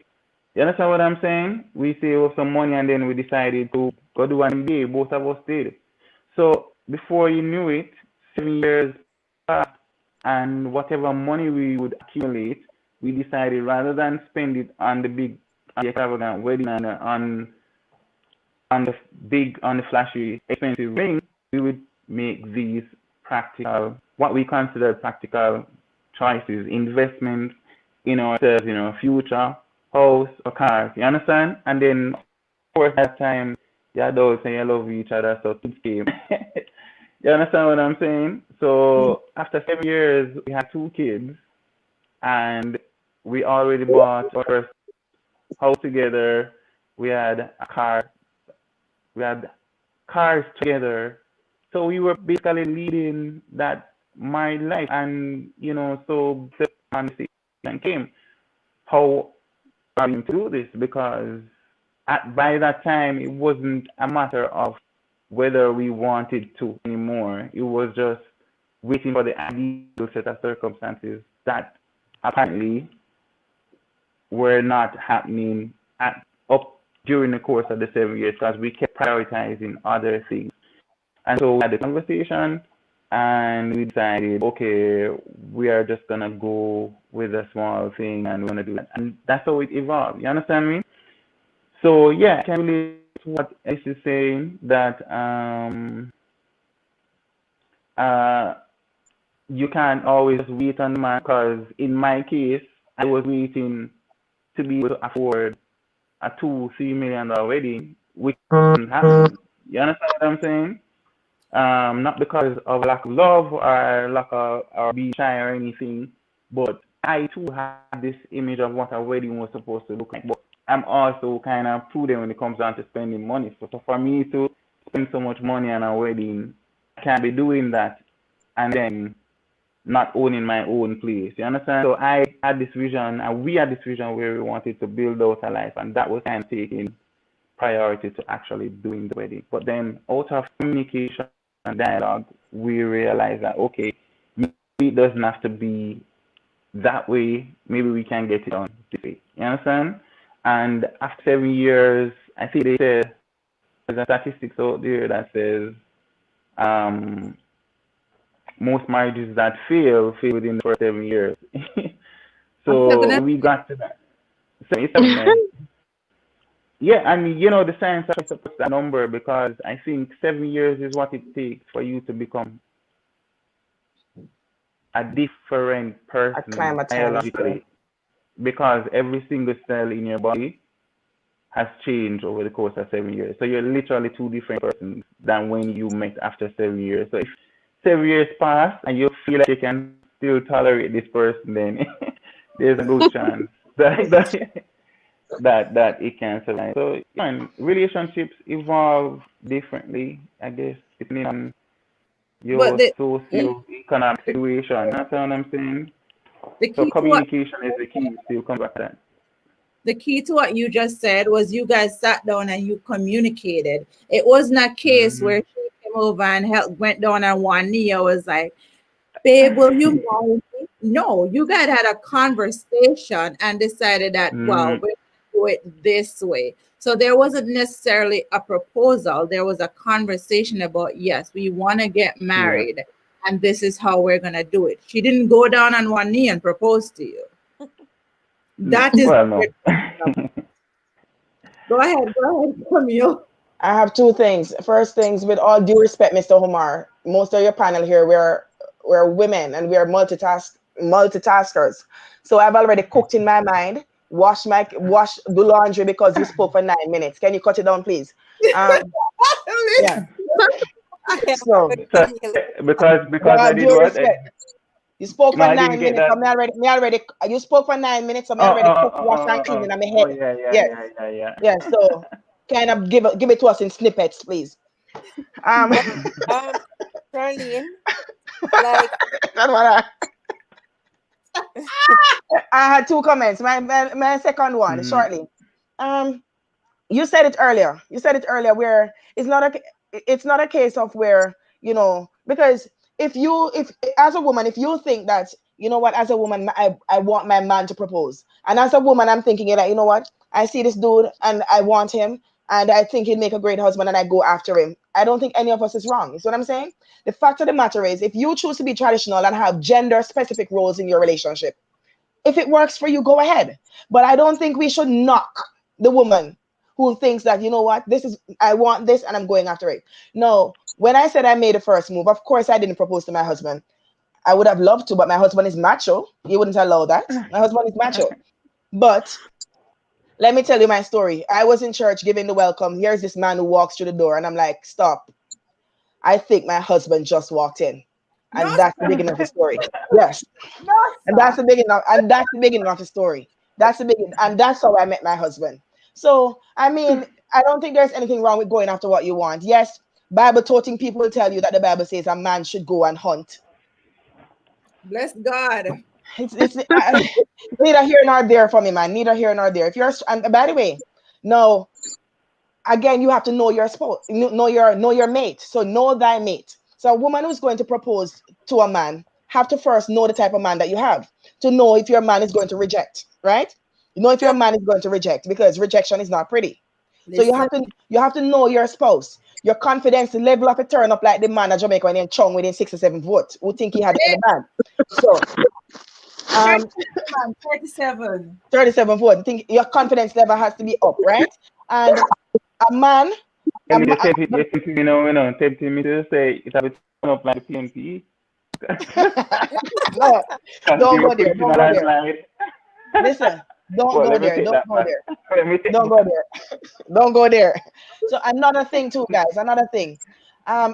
You understand what I'm saying? We save up some money and then we decided to go do an MBA. Both of us did. So before you knew it, 7 years passed, and whatever money we would accumulate, we decided rather than spend it on the extravagant wedding and on the flashy, expensive ring, we would make these practical, what we consider practical choices, investments in ourselves, in our future, house or cars. You understand? And then, of course, that time, the adults and you love each other, so kids came. You understand what I'm saying? Mhm. So after 7 years, we had two kids, and we already bought our first house together. We had a car. We had cars together. So we were basically leading that married life. And, so the conversation came. How are we going to do this? Because by that time, it wasn't a matter of whether we wanted to anymore. It was just waiting for the ideal set of circumstances that apparently were not happening up during the course of the 7 years because we kept prioritizing other things. And so we had the conversation and we decided, okay, we are just gonna go with a small thing and we're gonna do that. And that's how it evolved. You understand me? So yeah, I can relate to what Alice is saying that uh you can't always just wait on the man because in my case I was waiting to be able to afford a $2-3 million wedding, which wasn't happening. You understand what I'm saying? Not because of lack of love or lack of or being shy or anything, but I too had this image of what a wedding was supposed to look like. But I'm also kind of prudent when it comes down to spending money. So for me to spend so much money on a wedding, I can't be doing that and then not owning my own place. You understand? So I had this vision, and we had this vision where we wanted to build out a life, and that was kind of taking priority to actually doing the wedding. But then, out of communication and dialogue, we realized that okay, maybe it doesn't have to be that way. Maybe we can get it done this way. You understand? And after 7 years, I think they said there's a statistics out there that says um, most marriages that fail within the first 7 years. I'm still So gonna we got to that. So it's 7, yeah, and the science actually supports that number because I think 7 years is what it takes for you to become a different person Acclimatized. biologically because every single cell in your body has changed over the course of 7 years. So you're literally two different persons than when you met after 7 years. So if 7 years pass and you feel like you can still tolerate this person, then there's a good chance that it can survive. So relationships evolve differently, I guess, depending on but your socio-economic situation. That's what I'm saying. the So key to what communication is the key. Still come back to that. the key to what you just said was you guys sat down and you communicated. It wasn't a case Hmm. where she came over and went down on one knee. I was like, babe, will you marry me? No, you guys had a conversation and decided that, well, Hmm. we're going to do it this way. So there wasn't necessarily a proposal. There was a conversation about, yes, we want to get Yeah. married and this is how we're going to do it. She didn't go down on one knee and propose to you. That is Well, what no. we're talking about. Go ahead, Camille. I have two things. First things, with all due respect, Mr. Omar, most of your panel here, we're women and we're multitaskers. So I've already cooked in my mind, wash the laundry because you spoke for 9 minutes. Can you cut it down, please? Um, yeah. Yeah, So but So Camille, with because I all did due what? respect, you spoke No, for I didn't nine get minutes. So that. you spoke for 9 minutes. So me Oh, already oh, cook, oh, wash, oh, and oh, clean in oh, my oh, head. yeah, yeah, Yes. yeah, yeah, Yeah. So kind of give it to us in snippets, please. Um, but Charlene, like, that's what I had two comments. My second one, Mm, shortly. Um, you said it earlier. You said it earlier where it's not a case of where, because if as a woman, if you think that, you know what, as a woman, I want my man to propose. And as a woman, I'm thinking like, you know what, I see this dude and I want him and I think he'd make a great husband and I go after him. I don't think any of us is wrong. You see what I'm saying? The fact of the matter is, if you choose to be traditional and have gender specific roles in your relationship, if it works for you, go ahead. But I don't think we should knock the woman who thinks that, you know what, I want this and I'm going after it. No, when I said I made a first move, of course I didn't propose to my husband. I would have loved to, but my husband is macho. He wouldn't allow that. My husband is macho. But let me tell you my story. I was in church giving the welcome. Here's this man who walks through the door, and I'm like, stop. I think my husband just walked in. No, And that's the beginning of the story. Yes. no, And sir. that's the beginning of the story. That's the beginning, and that's how I met my husband. So I mean, I don't think there's anything wrong with going after what you want. Yes, Bible toting people will tell you that the Bible says a man should go and hunt. Bless God. It's neither here nor there for me, man. Neither here nor there. If you're, and by the way, no, again, you have to know your spouse, know your mate. So know thy mate. So a woman who's going to propose to a man have to first know the type of man that you have. to know if your man is going to reject, right? You know if your man is going to reject because rejection is not pretty. So Listen, you have to know your spouse, your confidence level of a turn up like the man at Jamaica when he chung within 6 or 7 votes who think he had it in the bag. So 30, um man, 37. 37 votes. I think your confidence level has to be up, right? And a man, Tell me you're tempting me now, tempting me to say it have a turn up like the PNP. no, Because don't you're go there. preaching Don't a go there. landslide. Listen, don't Well, go let me there. take Don't that go back. there. Let me take Don't that go back. there. Don't go there. So another thing too, guys. Another thing.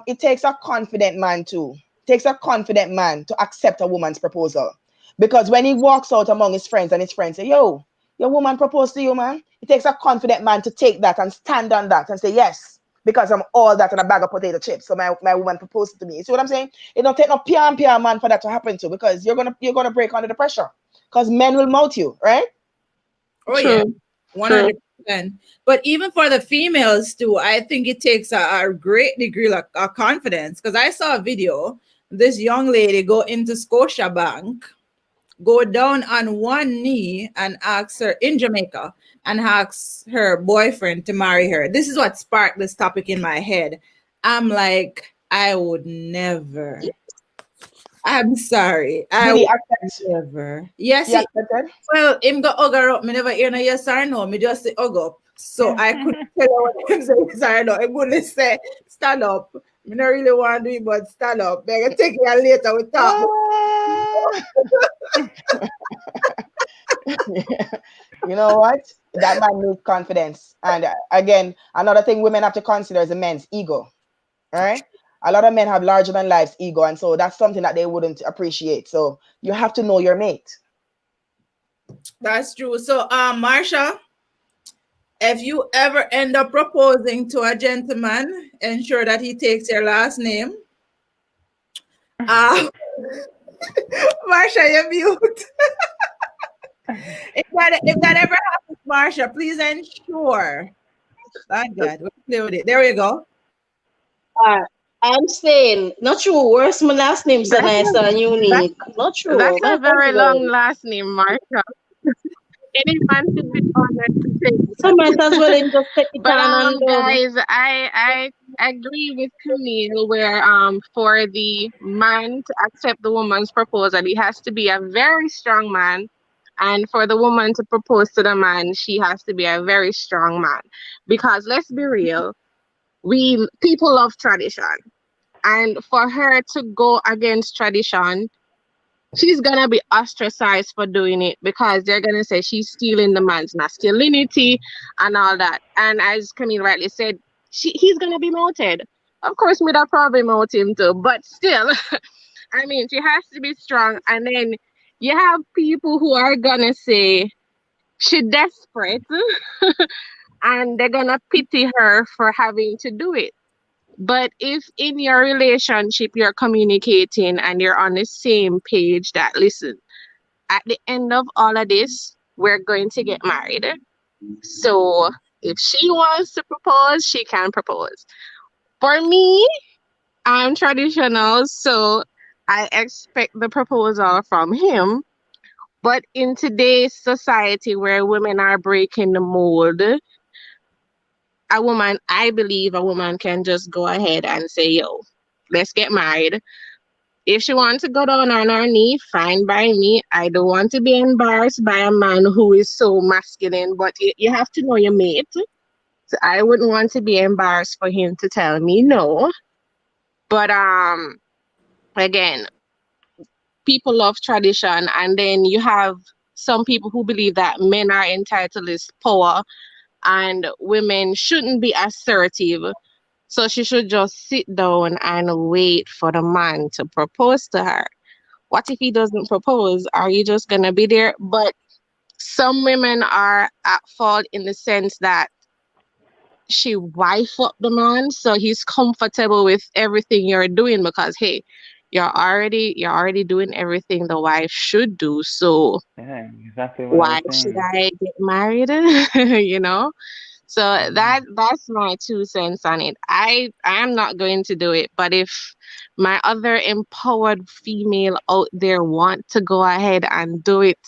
It takes a confident man too. Takes a confident man to accept a woman's proposal. Because when he walks out among his friends and his friends say, "Yo, your woman proposed to you, man." It takes a confident man to take that and stand on that and say, "Yes, because I'm all that in a bag of potato chips. So my woman proposed to me." You see what I'm saying? It don't take no PR man for that to happen to because you're gonna break under the pressure. Because men will mount you, right? Oh yeah, True. True. 100%. But even for the females too, I think it takes a great degree of confidence. Because I saw a video, this young lady go into Scotia Bank, go down on one knee and ask her in Jamaica and ask her boyfriend to marry her. This is what sparked this topic in my head. I'm like, I would never. I'm sorry. I Did he would accept? never. Yes, He accepted? well, him go hug her up. Me never hear no yes or no. Me just say hug up. So I couldn't tell her what him say yes or no. He wouldn't say stand up. Me not really want to do it, but stand up. They can take you later. We talk. Ah. You know what? That man needs confidence. And again, another thing women have to consider is a man's ego. All right. A lot of men have larger than life's ego, and so that's something that they wouldn't appreciate. So you have to know your mate. That's true. So, Marsha, if you ever end up proposing to a gentleman, ensure that he takes your last name. Uh, Marsha, you're mute. If that ever happens, Marsha, please ensure. Thank God. We'll play with it. There we go. Uh, I'm saying, not true. Where's my last name so That's nice a, and that's unique? Not true. that's My a very long husband. last name, Marsha. Any man should be honored to take So that. might as well him just take it But on and done. guys, I agree with Camille where for the man to accept the woman's proposal, he has to be a very strong man. And for the woman to propose to the man, she has to be a very strong man. Because let's be real, we people love tradition. And for her to go against tradition, she's gonna be ostracized for doing it because they're gonna say she's stealing the man's masculinity and all that. And as Camille rightly said, he's gonna be mounted. Of course, me that probably mount him too, but still, I mean, she has to be strong. And then you have people who are gonna say she desperate, and they're gonna pity her for having to do it. But if in your relationship you're communicating and you're on the same page that listen, at the end of all of this, we're going to get married. So if she wants to propose, she can propose. For me, I'm traditional, so I expect the proposal from him. But in today's society where women are breaking the mold, I believe a woman can just go ahead and say, yo, let's get married. If she wants to go down on her knee, fine by me. I don't want to be embarrassed by a man who is so masculine, but you have to know your mate. So I wouldn't want to be embarrassed for him to tell me no. But again, people love tradition, and then you have some people who believe that men are entitled to this power and women shouldn't be assertive. So she should just sit down and wait for the man to propose to her. What if he doesn't propose? Are you just gonna be there? But some women are at fault in the sense that she wife up the man, so he's comfortable with everything you're doing because hey, you're already doing everything the wife should do. So Yeah, exactly what I why was should saying. I get married? you know? So that's my 2 cents on it. I am not going to do it, but if my other empowered female out there want to go ahead and do it,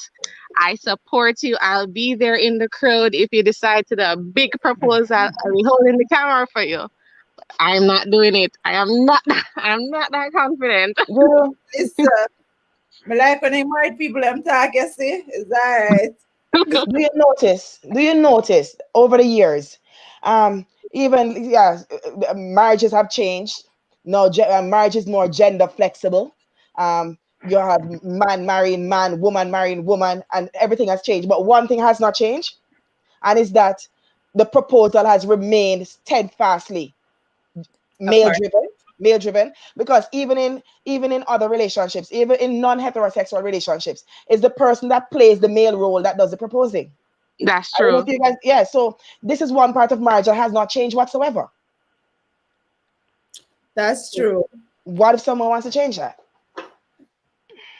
I support you. I'll be there in the crowd if you decide to do a big proposal. I'll be holding the camera for you. I'm not doing it. I am not. I'm not that confident. Girl, Listen, me like when they married people, them talk, you see? Is that right? do you notice? Do you notice over the years, even yeah, marriages have changed. No, marriage is more gender flexible. You have man marrying man, woman marrying woman, and everything has changed. But one thing has not changed, and is that the proposal has remained steadfastly male Apart. driven. Male driven, because even in other relationships, even in non-heterosexual relationships, it's the person that plays the male role that does the proposing. That's I don't know if true. you guys, yeah. So this is one part of marriage that has not changed whatsoever. That's true. What if someone wants to change that?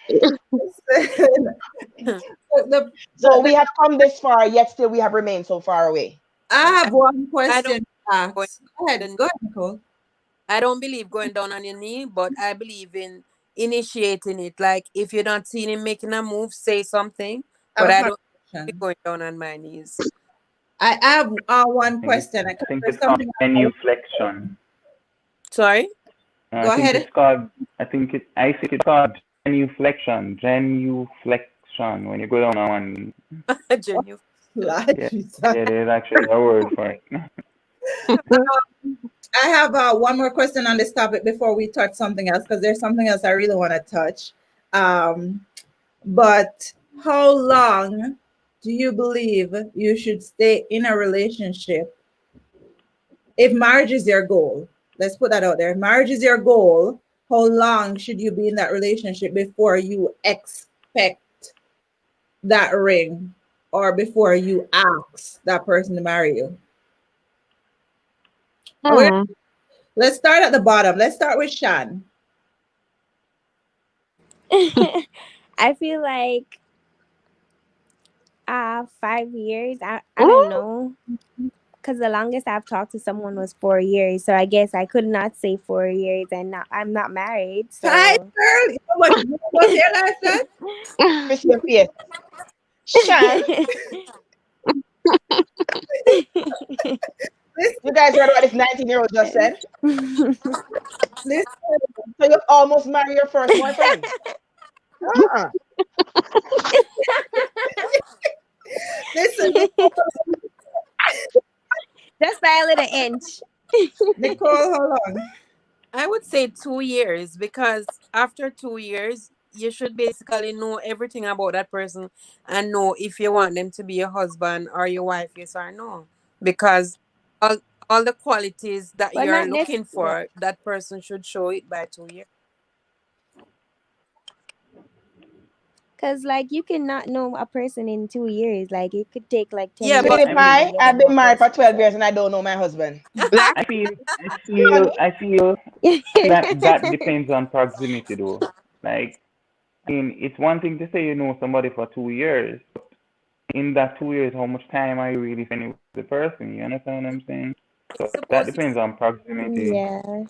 Listen, the, So the, we have come this far, yet still we have remained so far away. I I, have one I don't question to going ask. Go ahead. the Go ahead, Nicole. I don't believe going down on your knee, but I believe in initiating it. Like if you're not seeing him making a move, say something. I But have a I don't be question. going down on my knees. I have one I think question. I Because think there's it's called something genuflection. Sorry? Go I think ahead. it's called. I think it's called genuflection. Genuflection. When you go down on one knee. Genuine. Lord Yeah, Jesus. yeah. There's actually a word for it. I have one more question on this topic before we touch something else, because there's something else I really want to touch. Um, but how long do you believe you should stay in a relationship if marriage is your goal? Let's put that out there. If marriage is your goal, how long should you be in that relationship before you expect that ring or before you ask that person to marry you? Okay, Hmm. let's start at the bottom. Let's start with Shan. I feel like 5 years. I don't Ooh, know. Because the longest I've talked to someone was 4 years. So I guess I could not say 4 years and not, I'm not married. Hi, So girl. You know what your life said? Miss your face. Shan, you Listen, guys heard what this 19-year-old just said? listen, So you've almost married your first boyfriend. Uh-uh. listen, Nicole, just by a little inch. Nicole, hold on. I would say 2 years because after 2 years, you should basically know everything about that person and know if you want them to be your husband or your wife, yes or no. Because all, all the qualities that But you're not this. looking for, that person should show it by 2 years. Because, like, you cannot know a person in 2 years. Like, it could take like 10 Yeah, years but Sweetie to I mean, really pie, get to I've know a been married for person. 12 So, years and I don't know my husband. I Black. feel, Honey, I feel that depends on proximity, though. Like, I mean, it's one thing to say you know somebody for 2 years. In that 2 years, how much time are you really spending with the person? You understand what I'm saying? So it's that supposed to depends on proximity. yeah.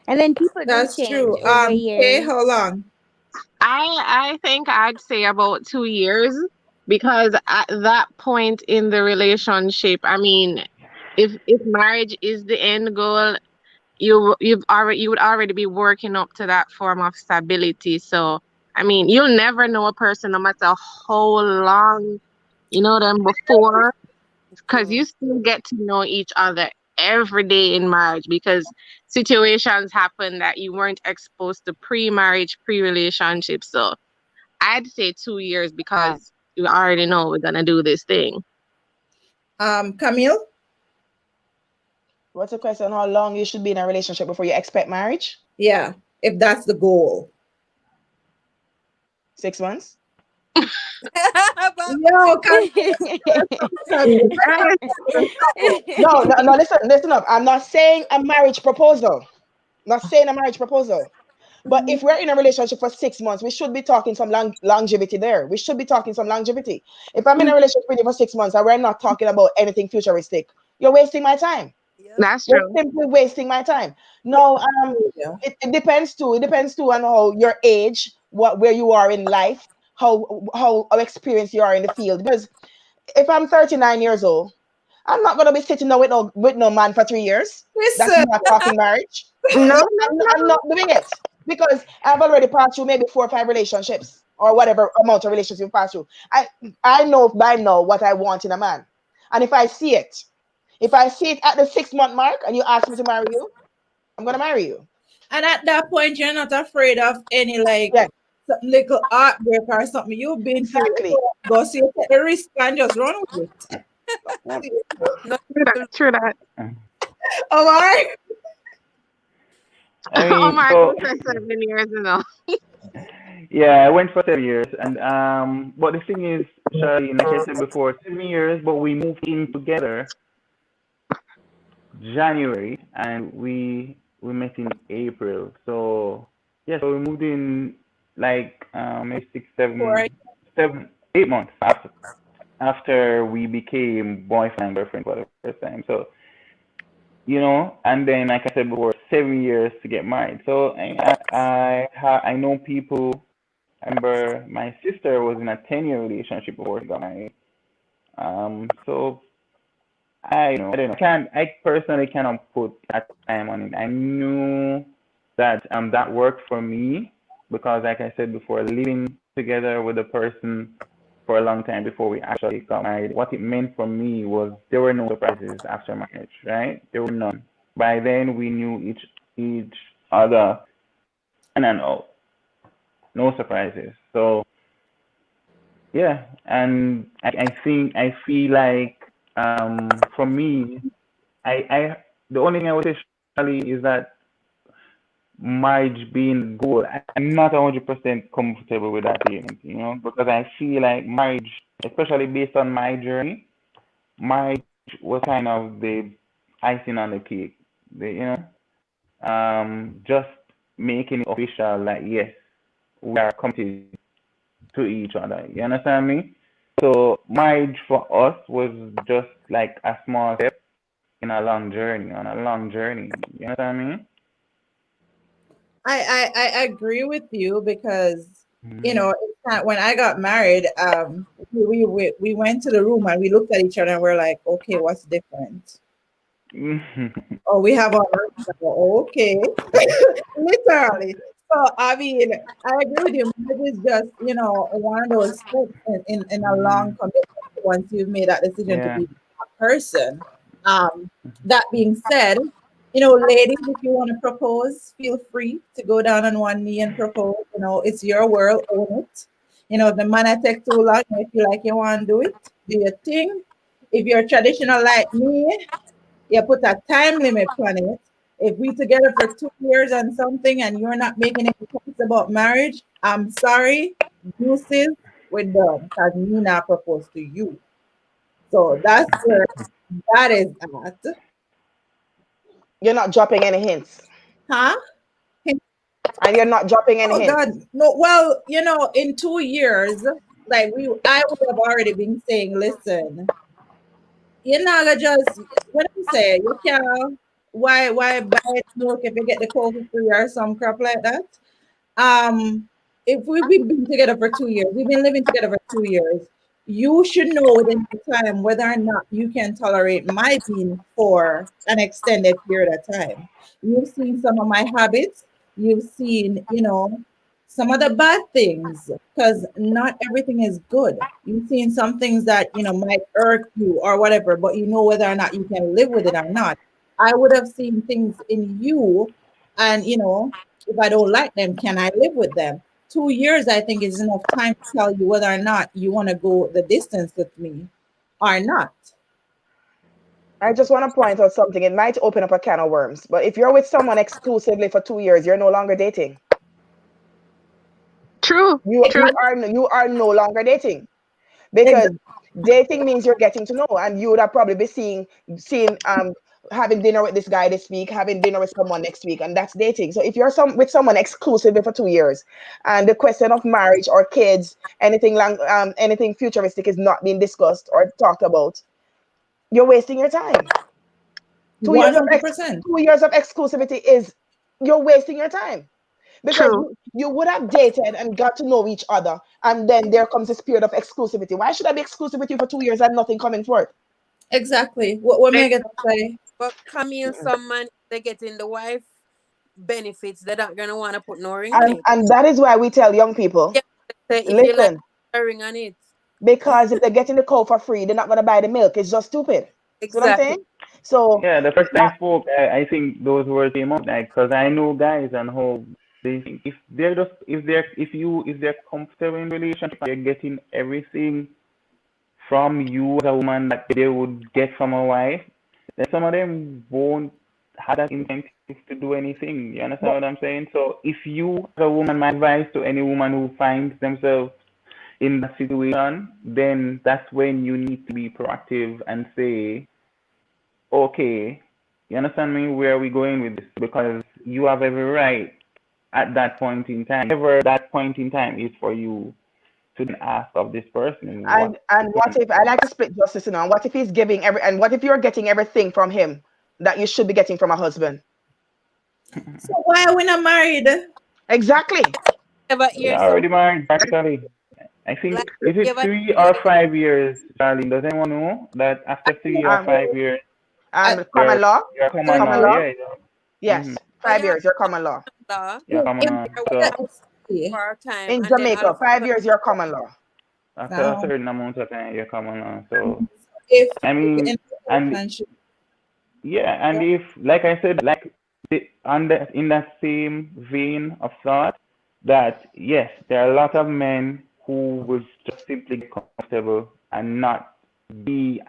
And then people do That's change true. over Kay, years. hold on. I think I'd say about 2 years because at that point in the relationship, I mean, if marriage is the end goal, you would already be working up to that form of stability. So I mean, you'll never know a person no matter how long you know them before, because true. you still get to know each other every day in marriage because situations happen that you weren't exposed to pre-marriage, pre-relationship. So I'd say 2 years because you already know we're gonna do this thing. Camille? what's the question? How long you should be in a relationship before you expect marriage? Yeah, if that's the goal. 6 months? But Yo, Camille. Yes. No, no, no, listen up. I'm not saying a marriage proposal. Not saying a marriage proposal. But if we're in a relationship for 6 months, we should be talking some longevity there. We should be talking some longevity. If I'm in a relationship with you for 6 months and we're not talking about anything futuristic, You're wasting my time. Yep. That's You're true. simply wasting my time. Yeah, No, yeah. it depends too. It depends too on how your age, where you are in life, how experienced you are in the field. Because if I'm 39 years old, I'm not gonna be sitting there with no man for 3 years. That's Listen, not talking marriage. No, I'm not doing it because I've already passed through maybe 4 or 5 relationships or whatever amount of relationships you pass through. I know by now what I want in a man, and if I see it at the 6 month mark, and you ask me to marry you, I'm gonna marry you. and at that point, you're not afraid of any like Yeah, something little heartbreak or something you've been through. exactly. Go see you take the risk and just run with it. Yep. No, true that. True that. All right. I Oh mean, my so God, 7 years ago. yeah, I went for 7 years, and but the thing is, Charlie, like I said before, 7 years, but we moved in together January, and we met in April. So yeah, so we moved in like maybe six, For 8 months after we became boyfriend and girlfriend for the first time. So and then like I said before, 7 years to get married. So I know people. I remember my sister was in a 10-year relationship before she got married. So I don't know. I personally cannot put a time on it. I knew that that worked for me because, like I said before, living together with a person for a long time before we actually got married, what it meant for me was there were no surprises after marriage, right? There were none. By then, we knew each other in and out, no surprises. So yeah, and I feel like for me, I the only thing I would say, Charlie, is that marriage being the goal. I'm not 100% comfortable with that statement, because I feel like marriage, especially based on my journey, marriage was kind of the icing on the cake. Just making it official, like yes, we are committed to each other. You understand me? So marriage for us was just like a small step in a long journey, on a long journey. You understand me? I agree with you because Mm. it's not, when I got married, we went to the room and we looked at each other and we're like, okay, what's different? Oh, we have our okay, literally. So I mean, I agree with you. Marriage is just one of those steps in a long Mm. commitment. Once you've made that decision to Yeah. be a person. Um, that being said, ladies, if you want to propose, feel free to go down on one knee and propose. It's your world, own it. If the man take too long, if you like you want to do it, do your thing. If you're traditional like me, you put a time limit on it. If we together for 2 years and something and you're not making any sense about marriage, I'm sorry, deuces, we're done. Because me not propose to you. So that's where that is at. You're not dropping any hints, Huh? and you're not dropping any Oh hints. God. No, well, in 2 years, like I would have already been saying, listen, you're not gonna just what I'm saying, you can't why buy milk if you get the cold for free or some crap like that. Um, if we've been together for 2 years, we've been living together for 2 years, you should know within the time whether or not you can tolerate my being for an extended period of time. You've seen some of my habits, you've seen, some of the bad things, because not everything is good. You've seen some things that, might irk you or whatever, but you know whether or not you can live with it or not. I would have seen things in you and, if I don't like them, can I live with them? 2 years, I think, is enough time to tell you whether or not you want to go the distance with me or not. I just want to point out something. It might open up a can of worms, but if you're with someone exclusively for 2 years, you're no longer dating. True. True. You are no longer dating, because Exactly. dating means you're getting to know, and you would have probably be seeing having dinner with this guy this week, having dinner with someone next week, and that's dating. So if you're with someone exclusively for 2 years, and the question of marriage or kids, anything futuristic is not being discussed or talked about, you're wasting your time. 2 years of 100%. 2 years of exclusivity is you're wasting your time because True. you would have dated and got to know each other, and then there comes this period of exclusivity. Why should I be exclusive with you for 2 years and nothing coming forth? Exactly. What may I Ex- get to say? But Camille, Mm. some man they getting the wife benefits, they're not gonna want to put no ring on And it. and that is why we tell young people, Yeah, say if you like listen, a ring on it. because if they're getting the cow for free, they're not going to buy the milk. It's just stupid. See what I'm Exactly. saying? So, Yeah, the first time that, I spoke, I think those words came up, like, because I know guys and how they think. If they're just, if they're comfortable in relationship, they're getting everything from you as a woman that they would get from a wife, then some of them won't have that incentive to do anything. You understand but, what I'm saying? So if you, as a woman, my advice to any woman who finds themselves in that situation, then that's when you need to be proactive and say, okay, you understand me? Where are we going with this? Because you have every right at that point in time, whatever that point in time is for you, to then ask of this person what and what if, I like to split justice, what if he's giving and what if you're getting everything from him that you should be getting from a husband? So why are we not married? Exactly. Ever you're hear already some married practically. I like think, is it you ever 3 or 5 years, Charlene? Does anyone know that after three or Um, 5 years, I, common law, you're common common law? law. Yeah, Yes, so you 5 years, have your common law. law, you're so common if law. you're with So a let's see for a time, In and then all Jamaica, of a 5 years, sudden, your common law. after a now, certain amount of time, you're common law. So I if you're mean, in a and relationship, yeah, and yeah, if, like I said, like in that same vein of thought, that yes, there are a lot of men who would just simply get comfortable and not be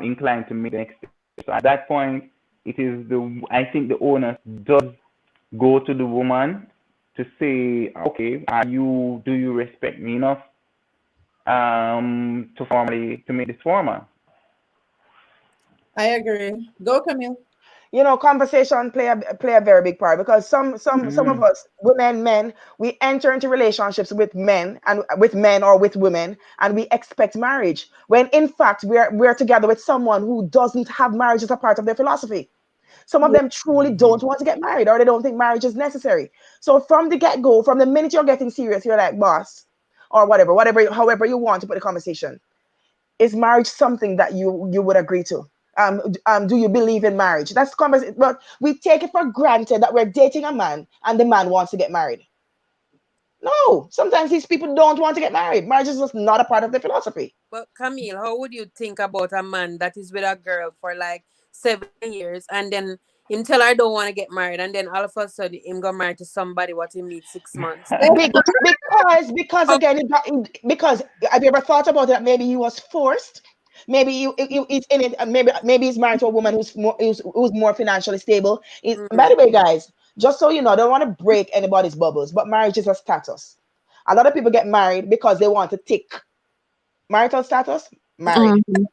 inclined to make the next step. So at that point, it is I think the onus does go to the woman to say, okay, do you respect me enough to formally to make this formal? I agree. Go, Camille. Conversation play a very big part because some of Mm-hmm. us women, men, we enter into relationships with men and with men or with women, and we expect marriage when in fact we're together with someone who doesn't have marriage as a part of their philosophy. Some of Yeah. them truly don't want to get married, or they don't think marriage is necessary. So from the get-go, from the minute you're getting serious, you're like, boss, or whatever, however you want to put the conversation. Is marriage something that you would agree to? Do you believe in marriage? That's conversation. But we take it for granted that we're dating a man and the man wants to get married. No, sometimes these people don't want to get married. Marriage is just not a part of their philosophy. but Camille, how would you think about a man that is with a girl for like 7 years and then him tell her don't want to get married and then all of a sudden him go married to somebody what he meet 6 months? Be- because Um, again, because have you ever thought about it? That maybe he was forced. Maybe he's in it. Maybe he's married to a woman who's more financially stable. And by mm, the way, guys, just so you know, I don't want to break anybody's bubbles, but marriage is a status. A lot of people get married because they want to tick marital status. Married Mhm.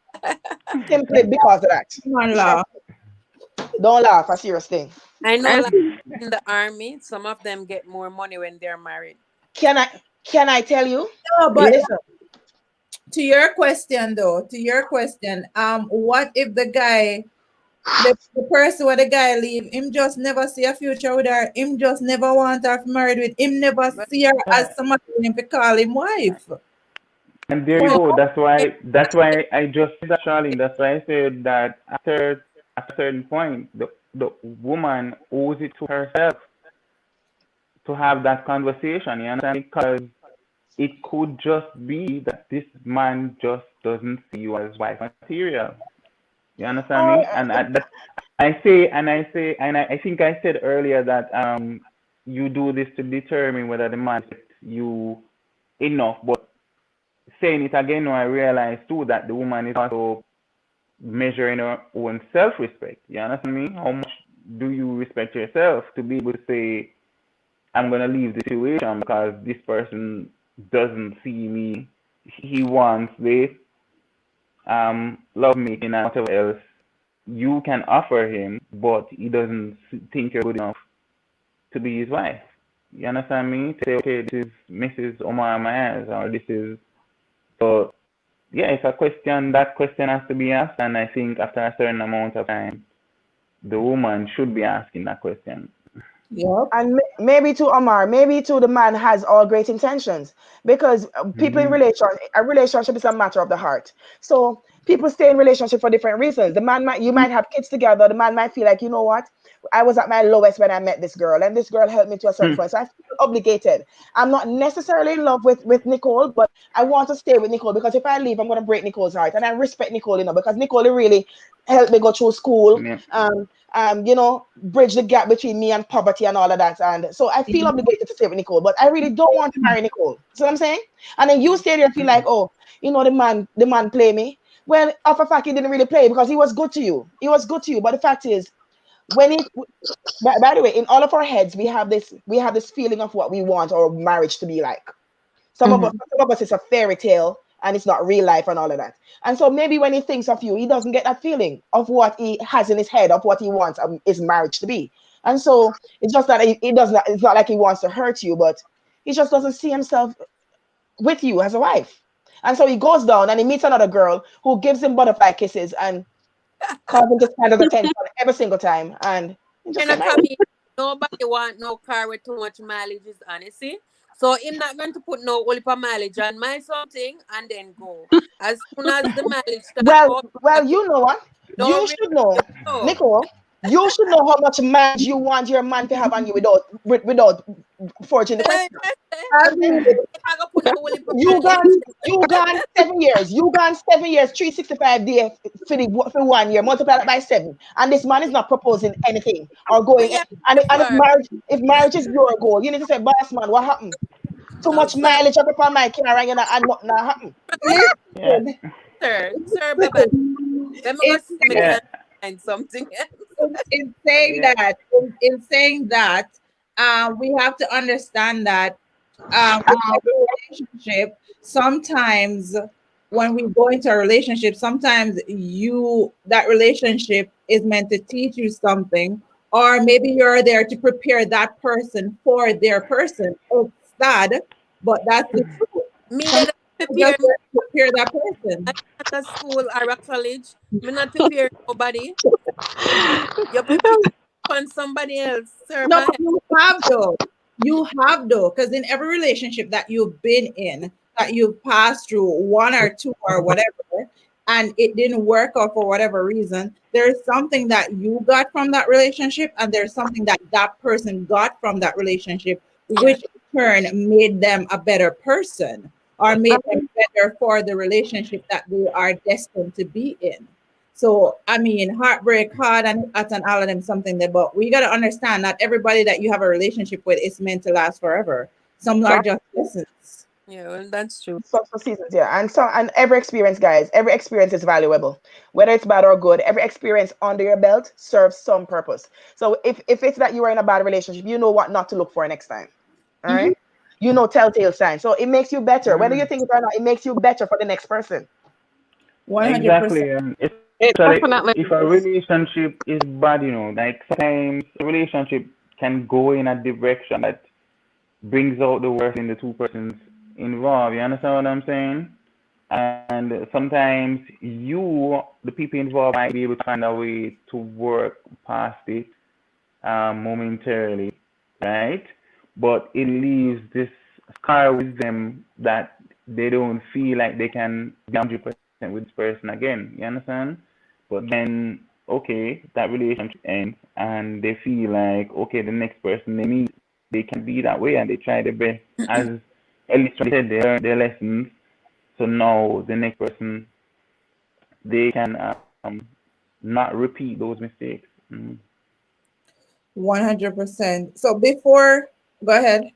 simply because of that. Come on, Sure. law. Don't laugh. A serious thing. I know I like think in the army, some of them get more money when they're married. Can I tell you? No, but Listen. to your question though, to your question, what if the person where the guy leave, him just never see a future with her, him just never want her married with, him never But see her as Yeah, somebody him to call him wife. and there you Why? go. That's why I just said that, Charlene. That's why I said that after a certain point, the woman owes it to herself to have that conversation. You understand? Because it could just be that this man just doesn't see you as wife material. You understand Oh, me? And I think I said earlier that you do this to determine whether the man respects you enough. But saying it again, now I realize too that the woman is also measuring her own self-respect. You understand me? How much do you respect yourself to be able to say, I'm gonna leave the situation because this person doesn't see me. He wants this love making and whatever else you can offer him, but he doesn't think you're good enough to be his wife. You understand me? To say, okay, this is Mrs. Omar Myers, or this is, so yeah, it's a question. That question has to be asked, and I think after a certain amount of time, the woman should be asking that question. Yep. And maybe to Omar, maybe to the man has all great intentions, because people in Hmm. a relationship is a matter of the heart. So people stay in relationship for different reasons. The man might, you might have kids together. The man might feel like, you know what, I was at my lowest when I met this girl, and this girl helped me to a certain point. So I feel obligated. I'm not necessarily in love with Nicole, but I want to stay with Nicole, because if I leave, I'm going to break Nicole's heart, and I respect Nicole, because Nicole really helped me go through school. Yeah. Bridge the gap between me and poverty and all of that. And so I feel obligated to stay with Nicole, but I really don't want to marry Nicole. See what I'm saying? And then you stay there and feel like, oh, the man play me. Well, of a fact, he didn't really play, because he was good to you. He was good to you. But the fact is, when he by the way, in all of our heads, we have this feeling of what we want our marriage to be like. Some of us it's a fairy tale and it's not real life and all of that. And so maybe when he thinks of you, he doesn't get that feeling of what he has in his head of what he wants his marriage to be. And so it's just that he does not. It's not like he wants to hurt you, but he just doesn't see himself with you as a wife. And so he goes down and he meets another girl who gives him butterfly kisses and calls him to stand as attention every single time, and he You just know, get married. Camille, nobody want no car with too much mileage is honesty. So him not going to put no only for mileage on my something and then go. As soon as the mileage start Well, up, well, you know what? don't You really should know, know. Nicole. You should know how much mileage you want your man to have on you without forging the Like question. I say, I Okay? mean, if I go put no only for You mileage, gone, you gone 7 years. You gone 7 years, 365 days for 1 year. Multiply that by 7, and this man is not proposing anything or we going. have And for if marriage is your goal, you need to say, boss man, what happened? Too much sir, mileage up upon my car, and nothing not happen. Yeah. listen, sir, bye bye. Let me go it's see me Yeah. can find something in saying Yeah. that, we have to understand that with every relationship, sometimes when we go into a relationship, sometimes that relationship is meant to teach you something, or maybe you're there to prepare that person for their person. It's sad, but that's the truth. me Sometimes that you're prepare just me there to prepare that person. at a school or a college. Me not prepare nobody. You prepare on somebody else, sir. No, My but you have though. You have though, because in every relationship that you've been in, that you've passed through one or two or whatever, and it didn't work out for whatever reason, there's something that you got from that relationship, and there's something that that person got from that relationship, yeah. which in turn made them a better person or made them better for the relationship that they are destined to be in. So I mean, heartbreak, hard, and all of them something there. But we got to understand not everybody that you have a relationship with is meant to last forever. Some are just lessons. Yeah, well, that's true. For seasons, yeah. And every experience, guys, every experience is valuable, whether it's bad or good. Every experience under your belt serves some purpose. So if it's that you are in a bad relationship, you know what not to look for next time. All Mhm. right. You know telltale signs. So it makes you better. Whether you Mm. think it or not, it makes you better for the next person. 100%. Exactly. And It especially definitely if a is. relationship is bad, like sometimes a relationship can go in a direction that brings out the worst in the two persons involved. You understand what I'm saying? And sometimes the people involved, might be able to find a way to work past it momentarily, right? But it leaves this scar with them that they don't feel like they can be 100% with this person again. You understand? But then, okay, that relationship ends, and they feel like, okay, the next person they meet, they can be that way, and they try their best. As Ellie said, they learn their lessons. So now the next person, they can not repeat those mistakes. Mm. 100%. So before, go ahead.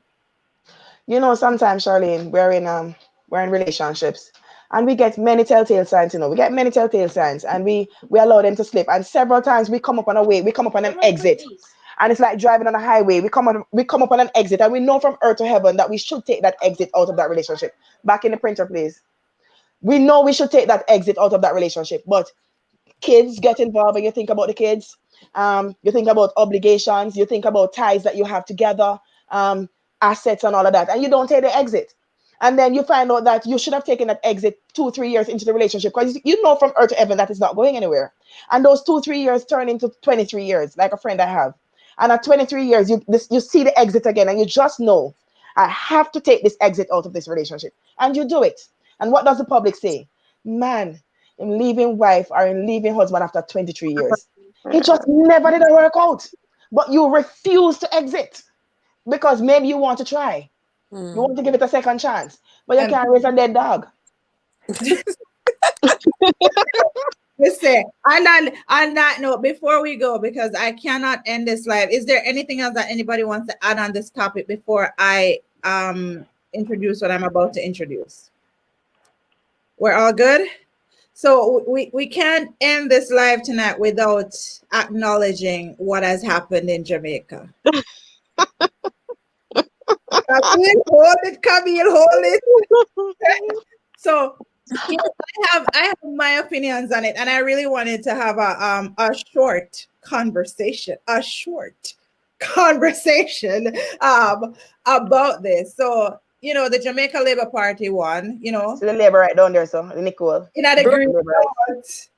Sometimes, Charlene, we're in relationships, and we get many telltale signs. We get many telltale signs, and we allow them to slip. And several times we come up on a way, we come up on an exit, and it's like driving on a highway. We come up on an exit, and we know from earth to heaven that we should take that exit out of that relationship. Back in the printer, please. We know we should take that exit out of that relationship, but kids get involved, and you think about the kids. You think about obligations, you think about ties that you have together, assets and all of that, and you don't take the exit. And then you find out that you should have taken that exit 2, 3 years into the relationship because you know from earth to heaven that it's not going anywhere. And those 2, 3 years turn into 23 years, like a friend I have. And at 23 years, you see the exit again, and you just know I have to take this exit out of this relationship. And you do it. And what does the public say? Man, in leaving wife or in leaving husband after 23 years. It just never did work out. But you refuse to exit because maybe you want to try. You want Mm. to give it a second chance, but you And can't raise a dead dog. listen, and on that note, before we go, because I cannot end this live, is there anything else that anybody wants to add on this topic before I introduce what I'm about to introduce? We're all good? So we can't end this live tonight without acknowledging what has happened in Jamaica. Camille, hold it, Camille, hold it. So I have my opinions on it, and I really wanted to have a short conversation, about this. So the Jamaica Labour Party won. See the labor right down there, so Nicole. In a Bro, degree, Labor right.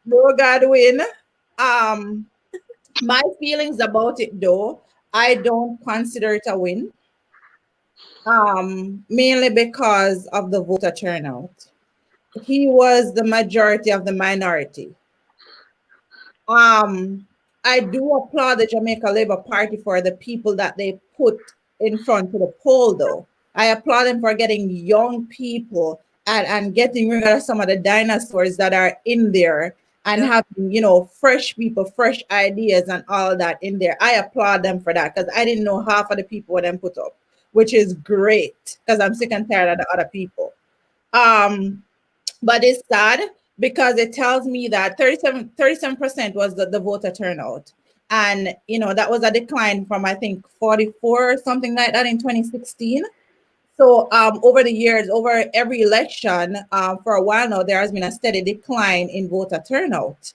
no God win. Um, my feelings about it though, I don't consider it a win. Mainly because of the voter turnout. He was the majority of the minority. Um, I do applaud the Jamaica Labour Party for the people that they put in front of the poll, though. I applaud them for getting young people and getting rid of some of the dinosaurs that are in there and yeah. having, fresh people, fresh ideas and all that in there. I applaud them for that because I didn't know half of the people what them put up, which is great because I'm sick and tired of the other people. Um, but it's sad because it tells me that 37% was the voter turnout. And, that was a decline from, I think, 44 or something like that in 2016. So over the years, over every election, for a while now, there has been a steady decline in voter turnout.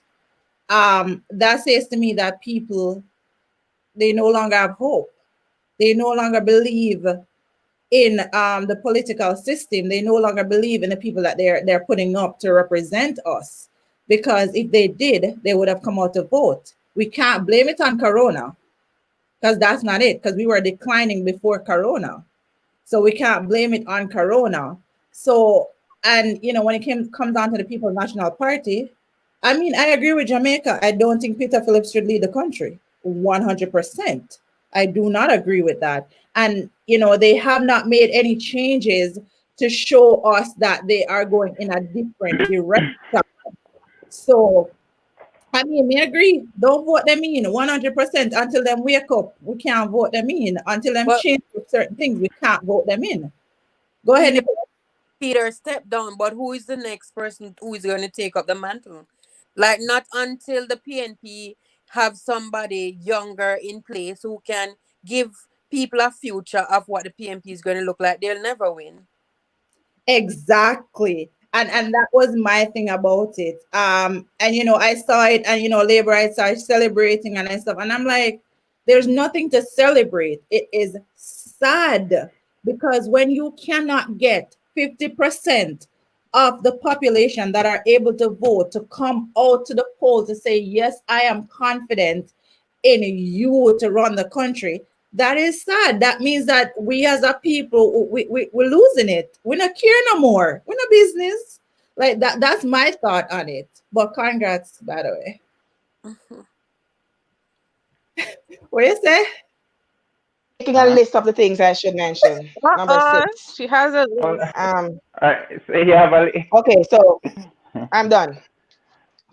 That says to me that people, they no longer have hope. They no longer believe in the political system. They no longer believe in the people that they're putting up to represent us. Because if they did, they would have come out to vote. We can't blame it on Corona because that's not it. Because we were declining before Corona, so we can't blame it on Corona. So, and when it comes down to the People's National Party, I mean, I agree with Jamaica. I don't think Peter Phillips should lead the country 100%. I do not agree with that. And, they have not made any changes to show us that they are going in a different direction. So, I mean, me agree. Don't vote them in 100% until them wake up. We can't vote them in until them But change certain things. We can't vote them in. Go ahead, Peter, Nicole. Peter stepped down, but who is the next person who is going to take up the mantle? Like, not until the PNP have somebody younger in place who can give people a future of what the PNP is going to look like, they'll never win. Exactly. And that was my thing about it. And I saw it and labor rights are celebrating and stuff. And I'm like, there's nothing to celebrate. It is sad because when you cannot get 50% of the population that are able to vote to come out to the poll to say, yes, I am confident in you to run the country, that is sad. That means that we as a people, we're losing it. We not care no more. We're not business. Like that. That's my thought on it. But congrats, by the way. What you say? Making a Huh? list of the things I should mention. Number six. She has a Well, Um. so you have a. Okay, so I'm done.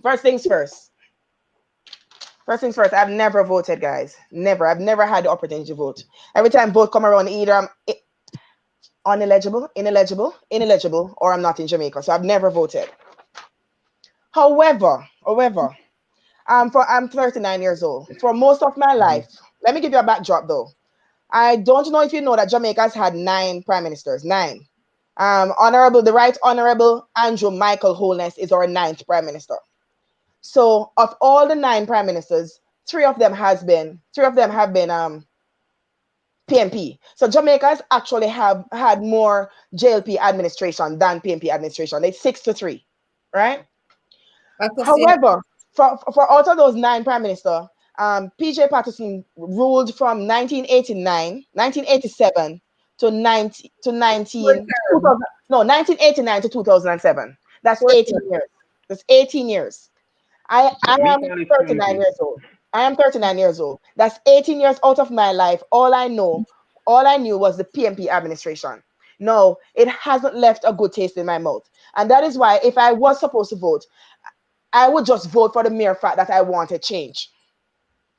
First things first. First things first. I've never voted, guys. Never. I've never had the opportunity to vote. Every time vote come around, either I'm ineligible, or I'm not in Jamaica. So I've never voted. However, I'm 39 years old. For most of my Mhm. life, let me give you a backdrop though. I don't know if you know that Jamaica's had 9 prime ministers. Nine. The Right Honorable Andrew Michael Holness is our ninth prime minister. So of all the 9 prime ministers, three of them have been PMP. So Jamaicans actually have had more JLP administration than PMP administration. It's 6-3, right? Dr. Sia, However, for out of those nine prime minister, PJ Patterson ruled from 1987 to 90 to four 19 term, 2000, no 1989 to 2007. That's four 18 term. years. That's 18 years. I Me am call it 39 20. years old. I am 39 years old. That's 18 years out of my life. All I knew was the PMP administration. No, it hasn't left a good taste in my mouth. And that is why if I was supposed to vote, I would just vote for the mere fact that I wanted change.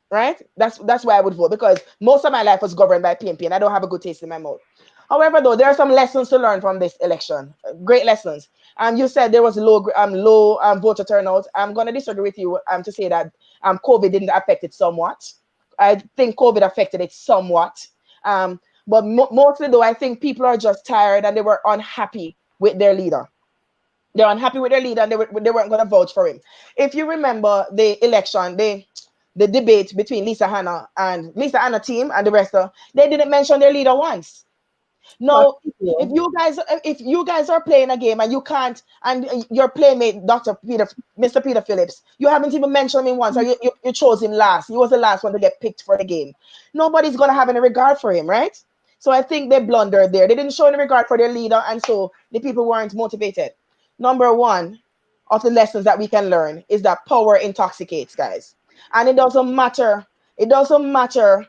Right? That's why I would vote, because most of my life was governed by PMP and I don't have a good taste in my mouth. However, though, there are some lessons to learn from this election. Great lessons. You said there was low voter turnout. I'm gonna disagree with you to say that COVID didn't affect it somewhat. I think COVID affected it somewhat. But mostly though, I think people are just tired and they were unhappy with their leader. They're unhappy with their leader and they weren't going to vouch for him. If you remember the election, the debate between Lisa Hanna team and the rest of, they didn't mention their leader once. But No, if you guys are playing a game and you can't, and your playmate Mr. Peter Phillips, you haven't even mentioned him once, or you chose him last. He was the last one to get picked for the game. Nobody's gonna have any regard for him, right? So I think they blundered there. They didn't show any regard for their leader, and so the people weren't motivated. Number one of the lessons that we can learn is that power intoxicates, guys, and it doesn't matter. It doesn't matter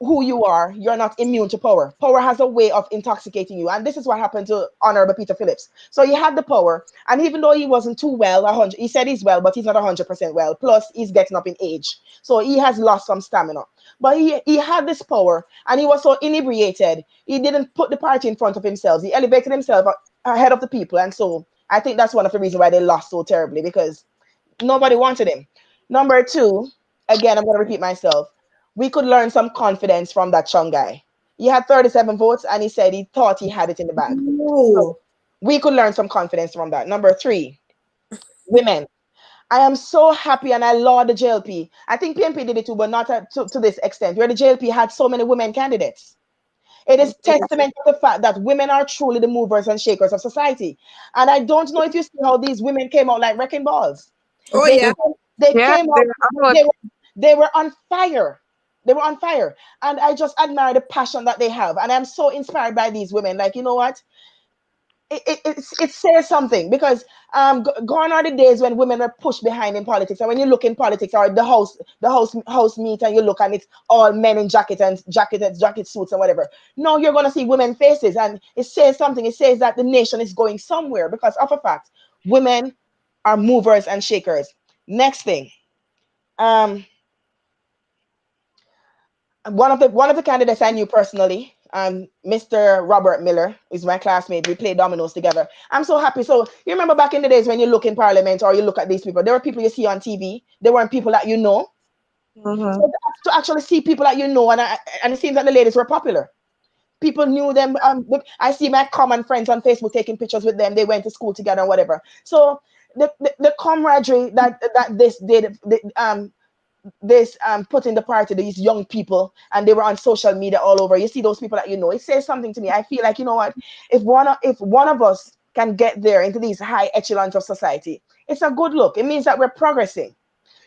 who you are, you're not immune to power. Power has a way of intoxicating you. And this is what happened to Honorable Peter Phillips. So he had the power, and even though he wasn't too well, 100, he said he's well, but he's not 100% well. Plus, he's getting up in age. So he has lost some stamina. But he had this power, and he was so inebriated, he didn't put the party in front of himself. He elevated himself ahead of the people. And so I think that's one of the reasons why they lost so terribly, because nobody wanted him. Number two, again, I'm going to repeat myself. We could learn some confidence from that Chung guy. He had 37 votes and he said he thought he had it in the bag. So no, we could learn some confidence from that. Number three, women. I am so happy and I laud the JLP. I think PMP did it too, but not to this extent, where the JLP had so many women candidates. It is testament to the fact that women are truly the movers and shakers of society. And I don't know if you see how these women came out like wrecking balls. oh They yeah, they Yeah, came they're out, out. they were on fire. They were on fire. And I just admire the passion that they have. And I'm so inspired by these women. Like, you know what? It says something, because gone are the days when women were pushed behind in politics. And when you look in politics or the house meet and you look and it's all men in jacket suits and whatever. No, you're gonna see women faces, and it says something. It says that the nation is going somewhere because of a fact. Women are movers and shakers. Next thing, um, one of the candidates I knew personally, Mr. Robert Miller, is my classmate. We played dominoes together. I'm so happy. So you remember back in the days when you look in Parliament or you look at these people, there were people you see on TV. There weren't people that you know. So Mm-hmm. to actually see people that you know, and it seems that the ladies were popular. People knew them. I see my common friends on Facebook taking pictures with them. They went to school together and whatever. So the camaraderie that this did, this put in the party, these young people, and they were on social media all over. You see those people that you know. It says something to me. I feel like, you know what, if one of us can get there into these high echelons of society, it's a good look. It means that we're progressing.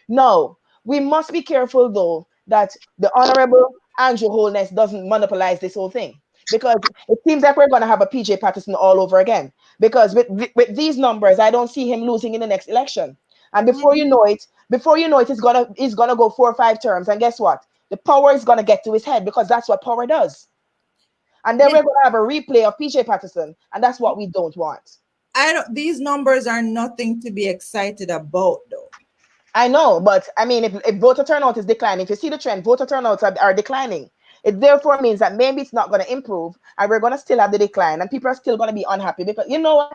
No, we must be careful though that the honorable Andrew Holness doesn't monopolize this whole thing, because it seems like we're going to have a PJ Patterson all over again. Because with these numbers, I don't see him losing in the next election. And before you know it, he's gonna go 4 or 5 terms. And guess what? The power is gonna get to his head, because that's what power does. And then you we're gonna have a replay of PJ Patterson, and that's what we don't want. I don't. These numbers are nothing to be excited about, though. I know, but I mean, if voter turnout is declining, if you see the trend, voter turnouts are declining. It therefore means that maybe it's not going to improve, and we're going to still have the decline, and people are still going to be unhappy, because you know what?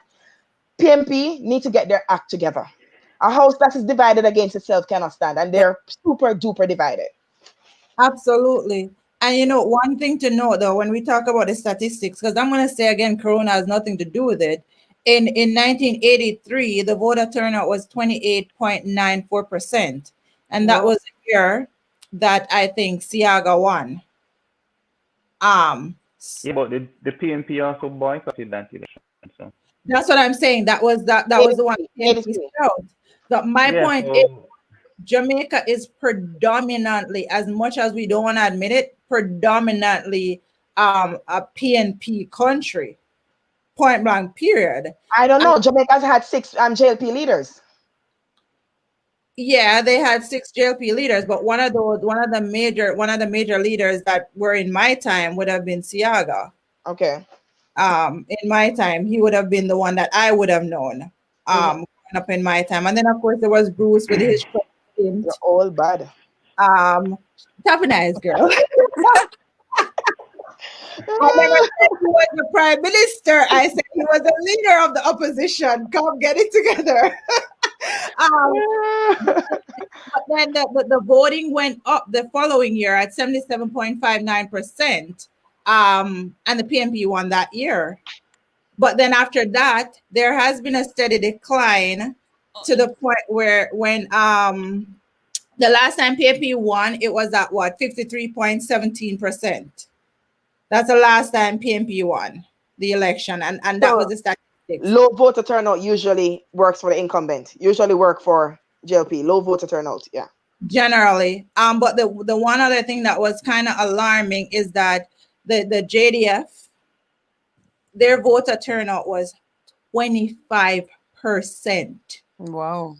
PMP need to get their act together. A house that is divided against itself cannot stand, and they're super duper divided. Absolutely. And one thing to note though, when we talk about the statistics, because I'm going to say again, Corona has nothing to do with it. In 1983, the voter turnout was 28.94%. And that Well, was the year that I think Siaga won. Um, Yeah, but the PNP also boycotted that election. So that's what I'm saying. That was the one ADC, PNP ADC. spelled. My yeah, point is so Jamaica is predominantly, as much as we don't want to admit it, predominantly a PNP country. Point blank, period. I don't know. Jamaica's had 6 JLP leaders. Yeah, they had 6 JLP leaders, but one of the major leaders that were in my time would have been Siaga. Okay. In my time, he would have been the one that I would have known. Mm-hmm. Growing up in my time, and then of course there was Bruce with his You're stint. all bad. Um, Tough and nice girl. I never said he was the prime minister. I said he was the leader of the opposition. Come get it together. um, but then the voting went up the following year at 77.59%. And the PNP won that year. But then after that, there has been a steady decline to the point where when the last time PNP won, it was at what, 53.17%. That's the last time PNP won the election, and that was So the statistics low voter turnout usually works for the incumbent. Usually work for JLP. Low voter turnout. Yeah. generally. But the one other thing that was kind of alarming is that the JDF, their voter turnout was 25%. Wow.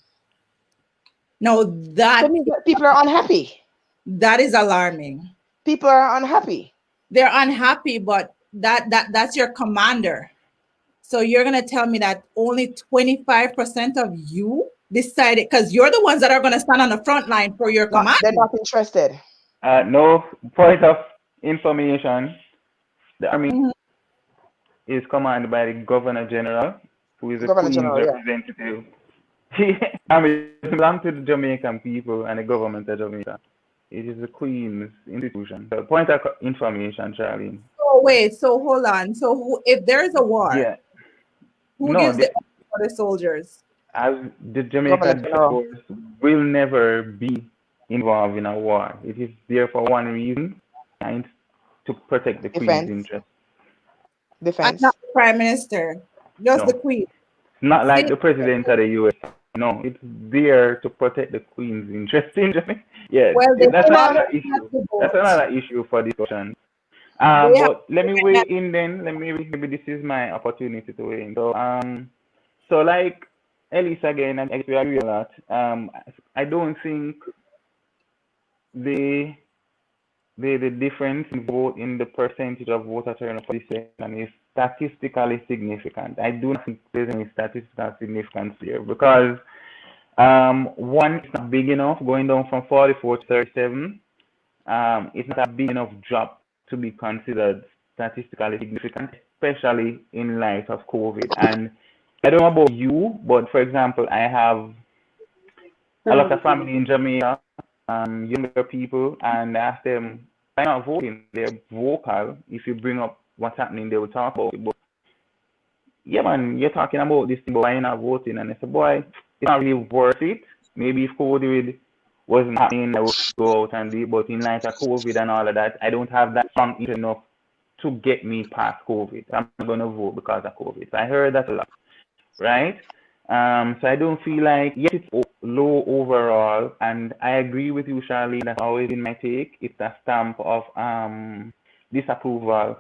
Now So it means that people are unhappy. that is alarming. People are unhappy. They're unhappy, but that's your commander. So you're gonna tell me that only 25% of you decided, because you're the ones that are gonna stand on the front line for your Not they're commander. not interested. no point of information. The army Mhm. is commanded by the Governor General, who is the Governor Queen's General, yeah. representative. Army belongs to the Jamaican people and the government of Jamaica. It is the Queen's institution. So point of information, Charlene. So wait, so hold on. So if there's a war, Yeah. who No, gives the order for the soldiers? as the Governor Jamaica General. Force will never be involved in a war. It is there for one reason, and to protect the Queen's Defense. interest. And not Defense. the prime minister, just the No, queen. not like See, the president of the U.S. No, it's there to protect the Queen's interest in Jamaica. Yeah, well, they that's You still know, another have issue. to That's vote. another issue for discussion. They have But let me to weigh in then. Let me maybe this is my opportunity to weigh in. So like Elise again, and I guess we agree a lot. I don't think the the difference in vote in the percentage of voter turnout for this election is statistically significant. I do not think there's any statistical significance here because one, it's not big enough going down from 44 to 37. It's not a big enough drop to be considered statistically significant, especially in light of COVID. And I don't know about you, but for example, I have a lot of family in Jamaica, younger people, and I ask them, why not voting? They're vocal. If you bring up what's happening, they will talk about it. But yeah, man, you're talking about this thing, but why you not voting? And I said, boy, it's not really worth it. Maybe if COVID wasn't happening, I would go out and do it. But in light of COVID and all of that, I don't have that strong interest enough to get me past COVID. I'm not going to vote because of COVID. So I heard that a lot, right? So I don't feel like, yes, it's low overall. And I agree with you, Charlene, that's always been my take. It's a stamp of disapproval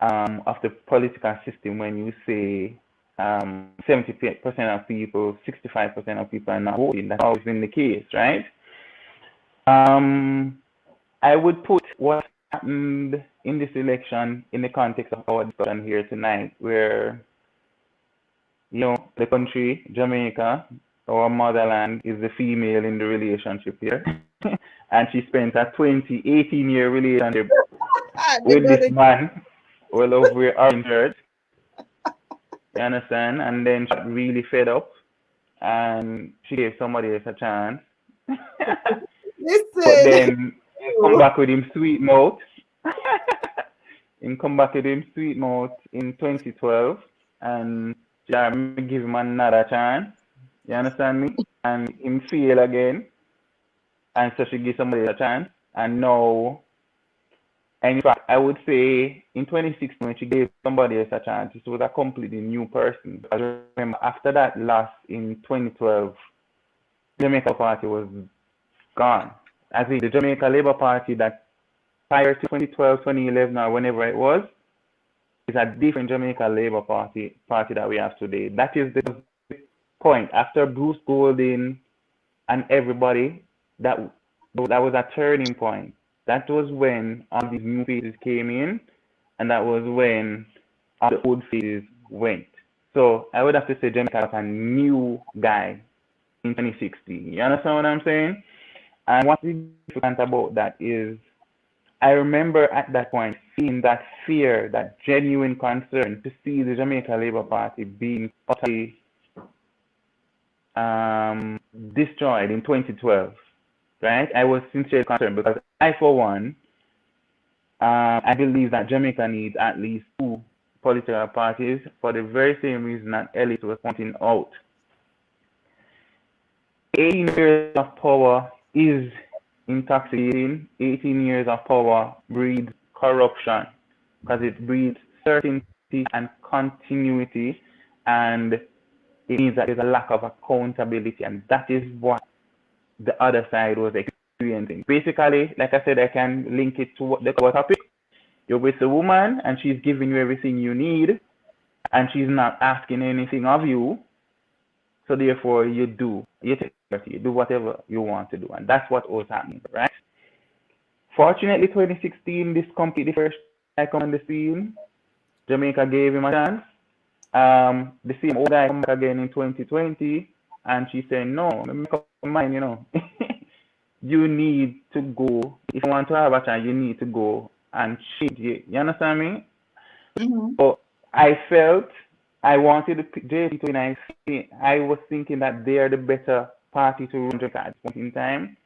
of the political system when you say 70% of people, 65% of people are not voting. That's always been the case, right? I would put what happened in this election in the context of our discussion here tonight, where, you know, the country, Jamaica, our motherland, is the female in the relationship here. And she spent a 18-year relationship they with go this to man well over orange earth. You understand? And then she got really fed up and she gave somebody else a chance. But listen. then he come back with him sweet mouth. Him come back with him sweet mouth in 2012 and yeah, me give him another chance. You understand me? And him fail again. And so she give somebody a chance. And now And in fact, I would say in 2016, when she gave somebody else a chance, it was a completely new person. Because I remember after that loss in 2012, the Jamaica Party was gone. I think the Jamaica Labour Party that prior to 2012, 2011, or whenever it was, is a different Jamaica Labour Party that we have today. That is the point. After Bruce Golding and everybody, that that was a turning point. That was when all these new faces came in, and that was when all the old faces went. So I would have to say Jamaica was a new guy in 2016. You understand what I'm saying? And what's significant about that is I remember at that point seeing that fear, that genuine concern to see the Jamaica Labour Party being utterly destroyed in 2012, right? I was sincerely concerned because I, for one, I believe that Jamaica needs at least two political parties for the very same reason that Ellis was pointing out. 18 years of power is intoxicating. 18 years of power breeds corruption because it breeds certainty and continuity, and it means that there's a lack of accountability, and that is what the other side was experiencing. Basically, like I said, I can link it to the topic. You're with a woman and she's giving you everything you need and she's not asking anything of you. So therefore you take liberty, you do whatever you want to do. And that's what was happening, right? Fortunately, 2016, this completely first guy come on the scene. Jamaica gave him a chance. The same old guy come back again in 2020 and she said, no, let me come mine, you need to go. If you want to have a chance, you need to go and change it. You understand me? Mm-hmm. So I felt I wanted the JP to win. I was thinking that they are the better party to run Jamaica at this point in time.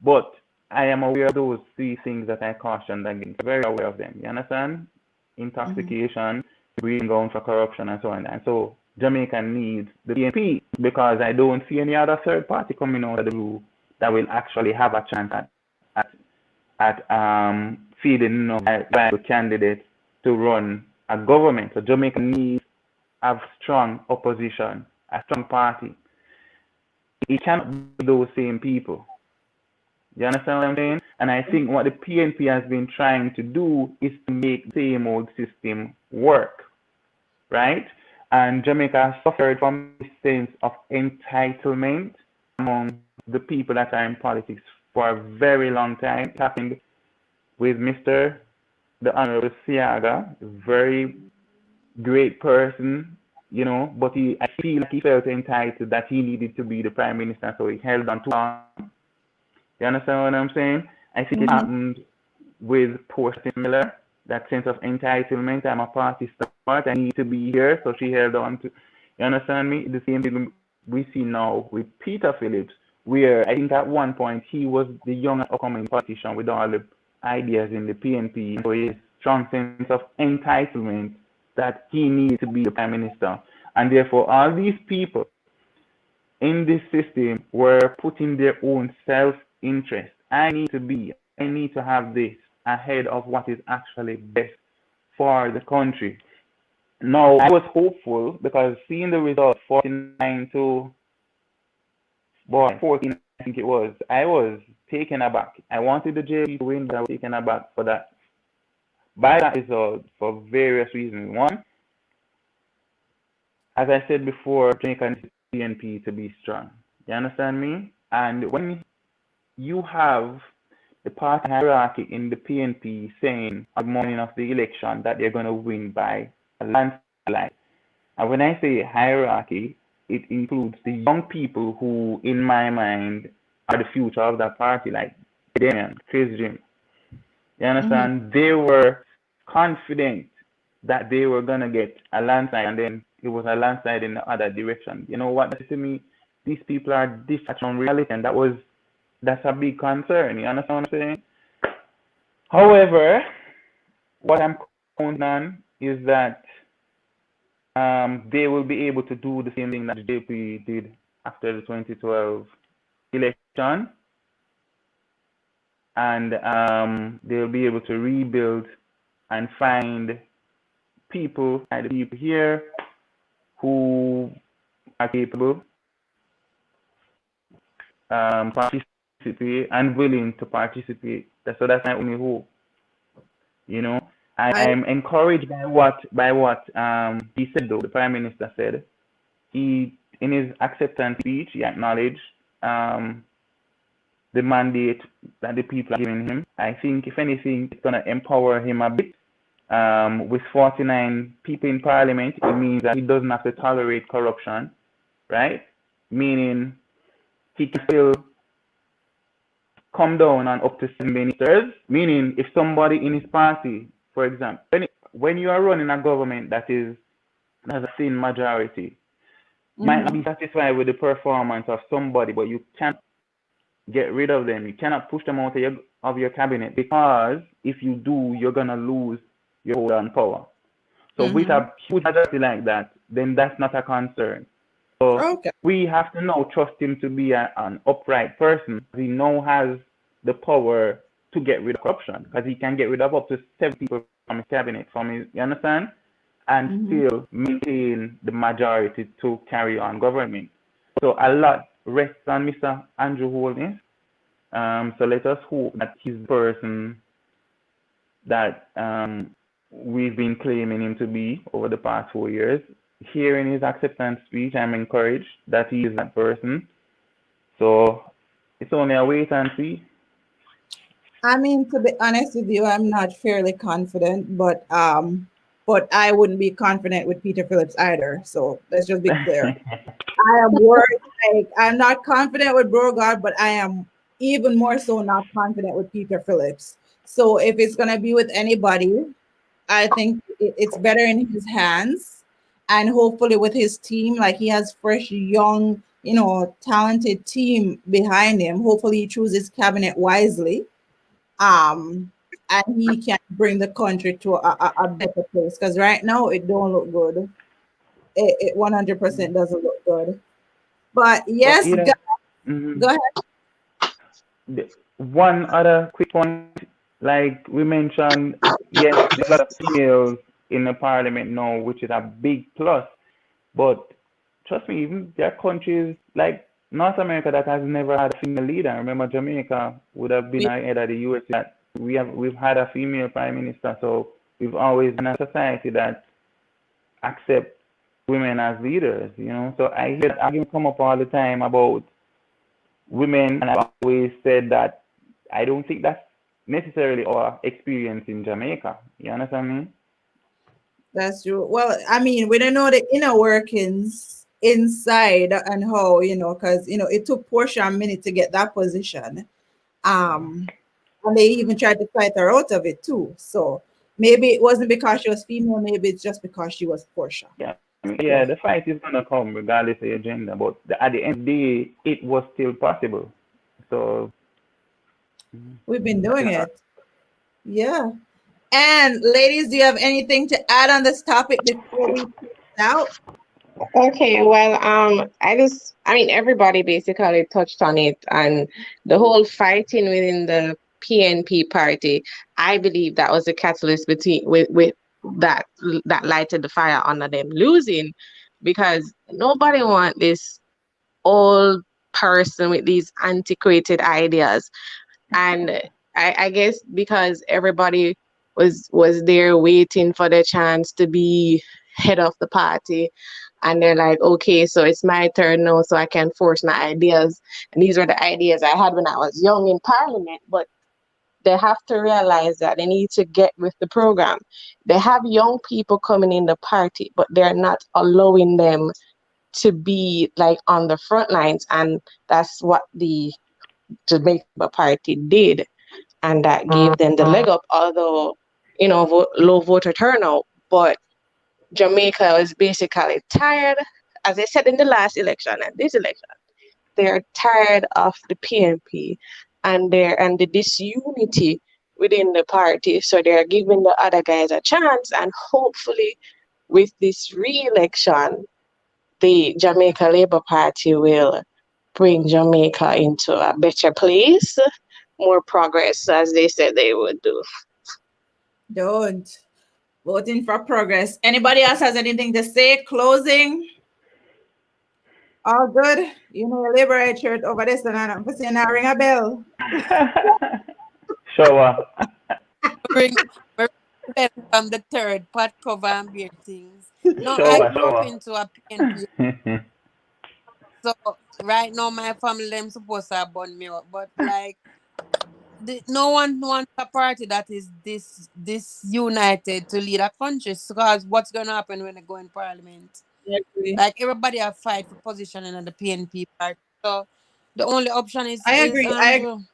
But I am aware of those three things that I cautioned against. Very aware of them. You understand? Intoxication, breathing down for corruption, and so on. And so Jamaica needs the PNP because I don't see any other third party coming out of the blue that will actually have a chance at feeding viable candidates to run a government. So Jamaica needs a strong opposition, a strong party. It cannot be those same people. You understand what I'm saying? And I think what the PNP has been trying to do is to make the same old system work, right? And Jamaica has suffered from a sense of entitlement among the people that are in politics for a very long time. It happened with Mr. the Honorable Siaga, a very great person, but I feel like he felt entitled that he needed to be the prime minister, so he held on too long. You understand what I'm saying? I think it happened with poor Miller, that sense of entitlement. I'm a party star, I need to be here, so she held on to. You understand me? The same thing we see now with Peter Phillips, where I think at one point he was the young upcoming politician with all the ideas in the PNP, so his strong sense of entitlement that he needed to be the prime minister. And therefore, all these people in this system were putting their own self-interest. I need to have this ahead of what is actually best for the country. Now, I was hopeful because seeing the result 49 to 14, I think it was, I was taken aback. I wanted the JP to win, but I was taken aback for that. By that result, for various reasons. One, as I said before, Jamaica needs the PNP to be strong. You understand me? And when you have the party hierarchy in the PNP saying on the morning of the election that they're going to win by a landslide. And when I say hierarchy, it includes the young people who, in my mind, are the future of that party, like Damian, Chris Jim. You understand? They were confident that they were going to get a landslide, and then it was a landslide in the other direction. You know what? To me, these people are different from reality, and that's a big concern. You understand what I'm saying? However, what I'm counting on is that they will be able to do the same thing that the JP did after the 2012 election, and they'll be able to rebuild and find people, like the people here, who are capable, participate and willing to participate. So that's my only hope. You know, I I'm encouraged by what he said though. The Prime Minister said he in his acceptance speech he acknowledged um, the mandate that the people are giving him. I think if anything, it's gonna empower him a bit. With 49 people in Parliament, it means that he doesn't have to tolerate corruption, right? Meaning he can still come down and up to 7 ministers. Meaning, if somebody in his party, for example, when you are running a government that has a thin majority, might not mhm. be satisfied with the performance of somebody, but you can't get rid of them. You cannot push them out of your cabinet because if you do, you're gonna lose your hold on power. So with Mhm. a huge majority like that, then that's not a concern. So Okay. we have to now trust him to be an upright person. He now has the power to get rid of corruption because he can get rid of up to 7 people from his cabinet, you understand? And Mhm. still maintain the majority to carry on government. So a lot rests on Mr. Andrew Holness. So let us hope that he's the person that we've been claiming him to be over the past 4 years. Hearing his acceptance speech, I'm encouraged that he is that person. So it's only a wait and see. I mean, to be honest with you, I'm not fairly confident, but I wouldn't be confident with Peter Phillips either. So let's just be clear. I am worried. Like I'm not confident with Beauregard, but I am even more so not confident with Peter Phillips. So if it's gonna be with anybody, I think it's better in his hands, and hopefully with his team, like he has fresh, young, talented team behind him. Hopefully he chooses cabinet wisely, um, and he can bring the country to a better place. Because right now it don't look good. It 100% doesn't look good. But But yes, yeah, go, mhm. go ahead. One other quick point, like we mentioned, yes, there's a lot of females in the parliament now, which is a big plus. But trust me, even there are countries like North America that has never had a female leader. I remember Jamaica would have been We, ahead of the US. That we've had a female prime minister, so we've always been a society that accept women as leaders. So I hear that argument come up all the time about women, and I've always said that I don't think that's necessarily our experience in Jamaica. You understand me? that's true. Well, I mean, we don't know the inner workings inside and how, because it took Portia a minute to get that position. Um, and they even tried to fight her out of it too. So maybe it wasn't because she was female, maybe it's just because she was Portia. Yeah, I mean, yeah, So the fight is gonna come regardless of your gender, but at the end of the day, it was still possible. So we've been that's doing not. it. Yeah. And ladies, do you have anything to add on this topic before we close out? Okay, well, I mean, everybody basically touched on it, and the whole fighting within the PNP party, I believe that was the catalyst with that that lighted the fire under them losing, because nobody want this old person with these antiquated ideas. And I guess because everybody was there waiting for the chance to be head of the party, and they're like, okay, so it's my turn now, so I can force my ideas. And these were the ideas I had when I was young in parliament. But they have to realize that they need to get with the program. They have young people coming in the party, but they're not allowing them to be like on the front lines. And that's what the Jamaica Party did, and that gave them the leg up, although, low voter turnout. But Jamaica is basically tired, as I said in the last election and this election, they're tired of the PNP and the disunity within the party. So they're giving the other guys a chance, and hopefully with this re-election, the Jamaica Labour Party will bring Jamaica into a better place, more progress as they said they would do. Don't. Voting for progress. Anybody else has anything to say? Closing? All good? You know, liberate shirt over this and I'm saying I ring a bell. Shower. Bring, bring back from the third pot cover and beer things. No, I Shower, grew up shower. into a PNP. So right now my family them supposed to have bun me up. But like no one wants a party that is this united to lead a country. Because what's gonna happen when they go in parliament? I agree. Like everybody have fight for position in the PNP party. So the only option I is agree. I agree. Andrew.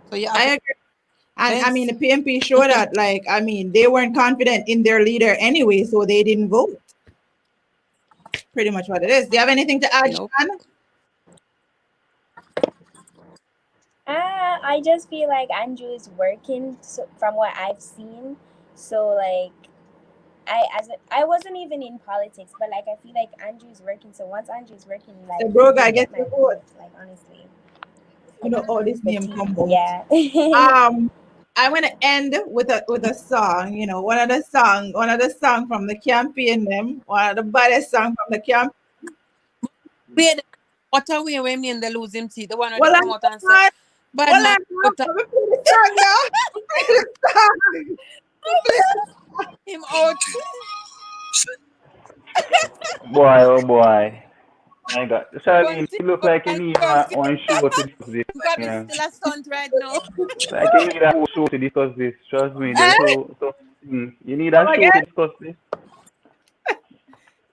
So you have I to agree. And I mean, fence. the PMP showed that, like, I mean, they weren't confident in their leader anyway, so they didn't vote. Pretty much what it is. Do you have anything to add, Nope. Shan? I just feel like Andrew is working, so, from what I've seen. So like I wasn't even in politics, but like I feel like Andrew's working. So once Andrew's working, like The he bro guy would get gets the my vote. vote. Like honestly, You like know, all this the name tea. come out. Yeah. I'm gonna end with a song. You know, one of the song from the campaign. Them one of the baddest song from the camp. Wait, what are we when me and the losing teeth? The one where they Well, come I'm out and say, not. bad Well, man, I'm not. out, Let me play the song now. Play the song. Play him out. Boy, oh boy. My God. Charlene, Bunty you look up like you and need comfy. one show to discuss this. Him probably You know. still a stunt right now. It's like you need a whole show to discuss this. Trust me, there's Eh? so things. You need a Come show to again? discuss this.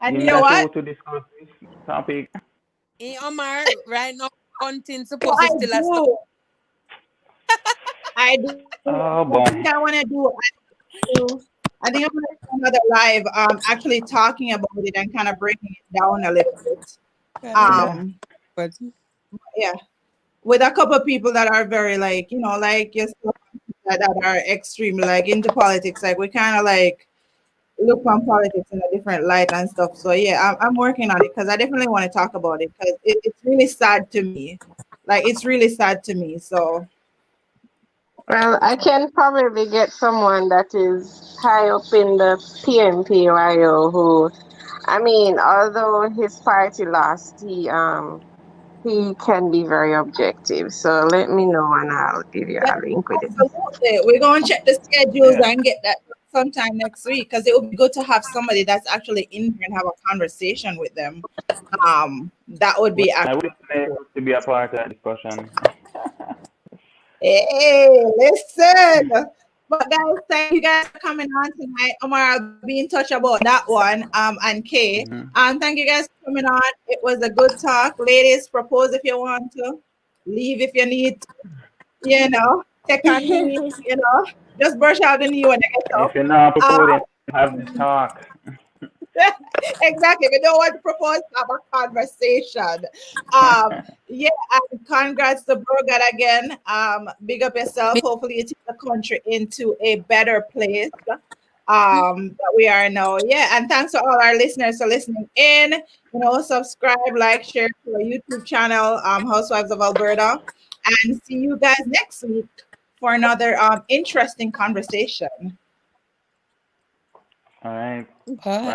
And You you need know a what? show to discuss this topic. In Omar, right now, Bunting So supposed to I still a stunt. do. I do. Oh I think boy. I want to do. I think I'm gonna do another live. Actually talking about it and kind of breaking it down a little bit. God, I love Yeah. Um, it. yeah, with a couple of people that are very like like yourself that are extremely like into politics. Like we kind of like look on politics in a different light and stuff. So yeah, I'm working on it because I definitely want to talk about it because it's really sad to me. Like it's really sad to me. So Well, I can probably get someone that is high up in the PNPYO who, I mean, although his party lost, he can be very objective. So let me know and I'll give you yeah, a link with him. absolutely. We're going to check the schedules Yeah. and get that sometime next week because it would be good to have somebody that's actually in here and have a conversation with them. That would Well, be I would actually like cool. to be a part of that discussion. Hey, listen. But guys, thank you guys for coming on tonight. Omar, I'll be in touch about that one. And Kay. Hmm. Thank you guys for coming on. It was a good talk. Ladies, propose if you want to. Leave if you need to. Take a knee. Just brush out the knee when you get If up. you're not Uh, proposing, have the talk. exactly. If you don't want to propose, have a conversation. Um, yeah, and congrats to Brogan again. Big up yourself. Me- Hopefully, you take the country into a better place. That we are now. Yeah, and thanks to all our listeners for listening in. Subscribe, like, share to our YouTube channel, Housewives of Alberta, and see you guys next week for another interesting conversation. All right. Bye. Bye.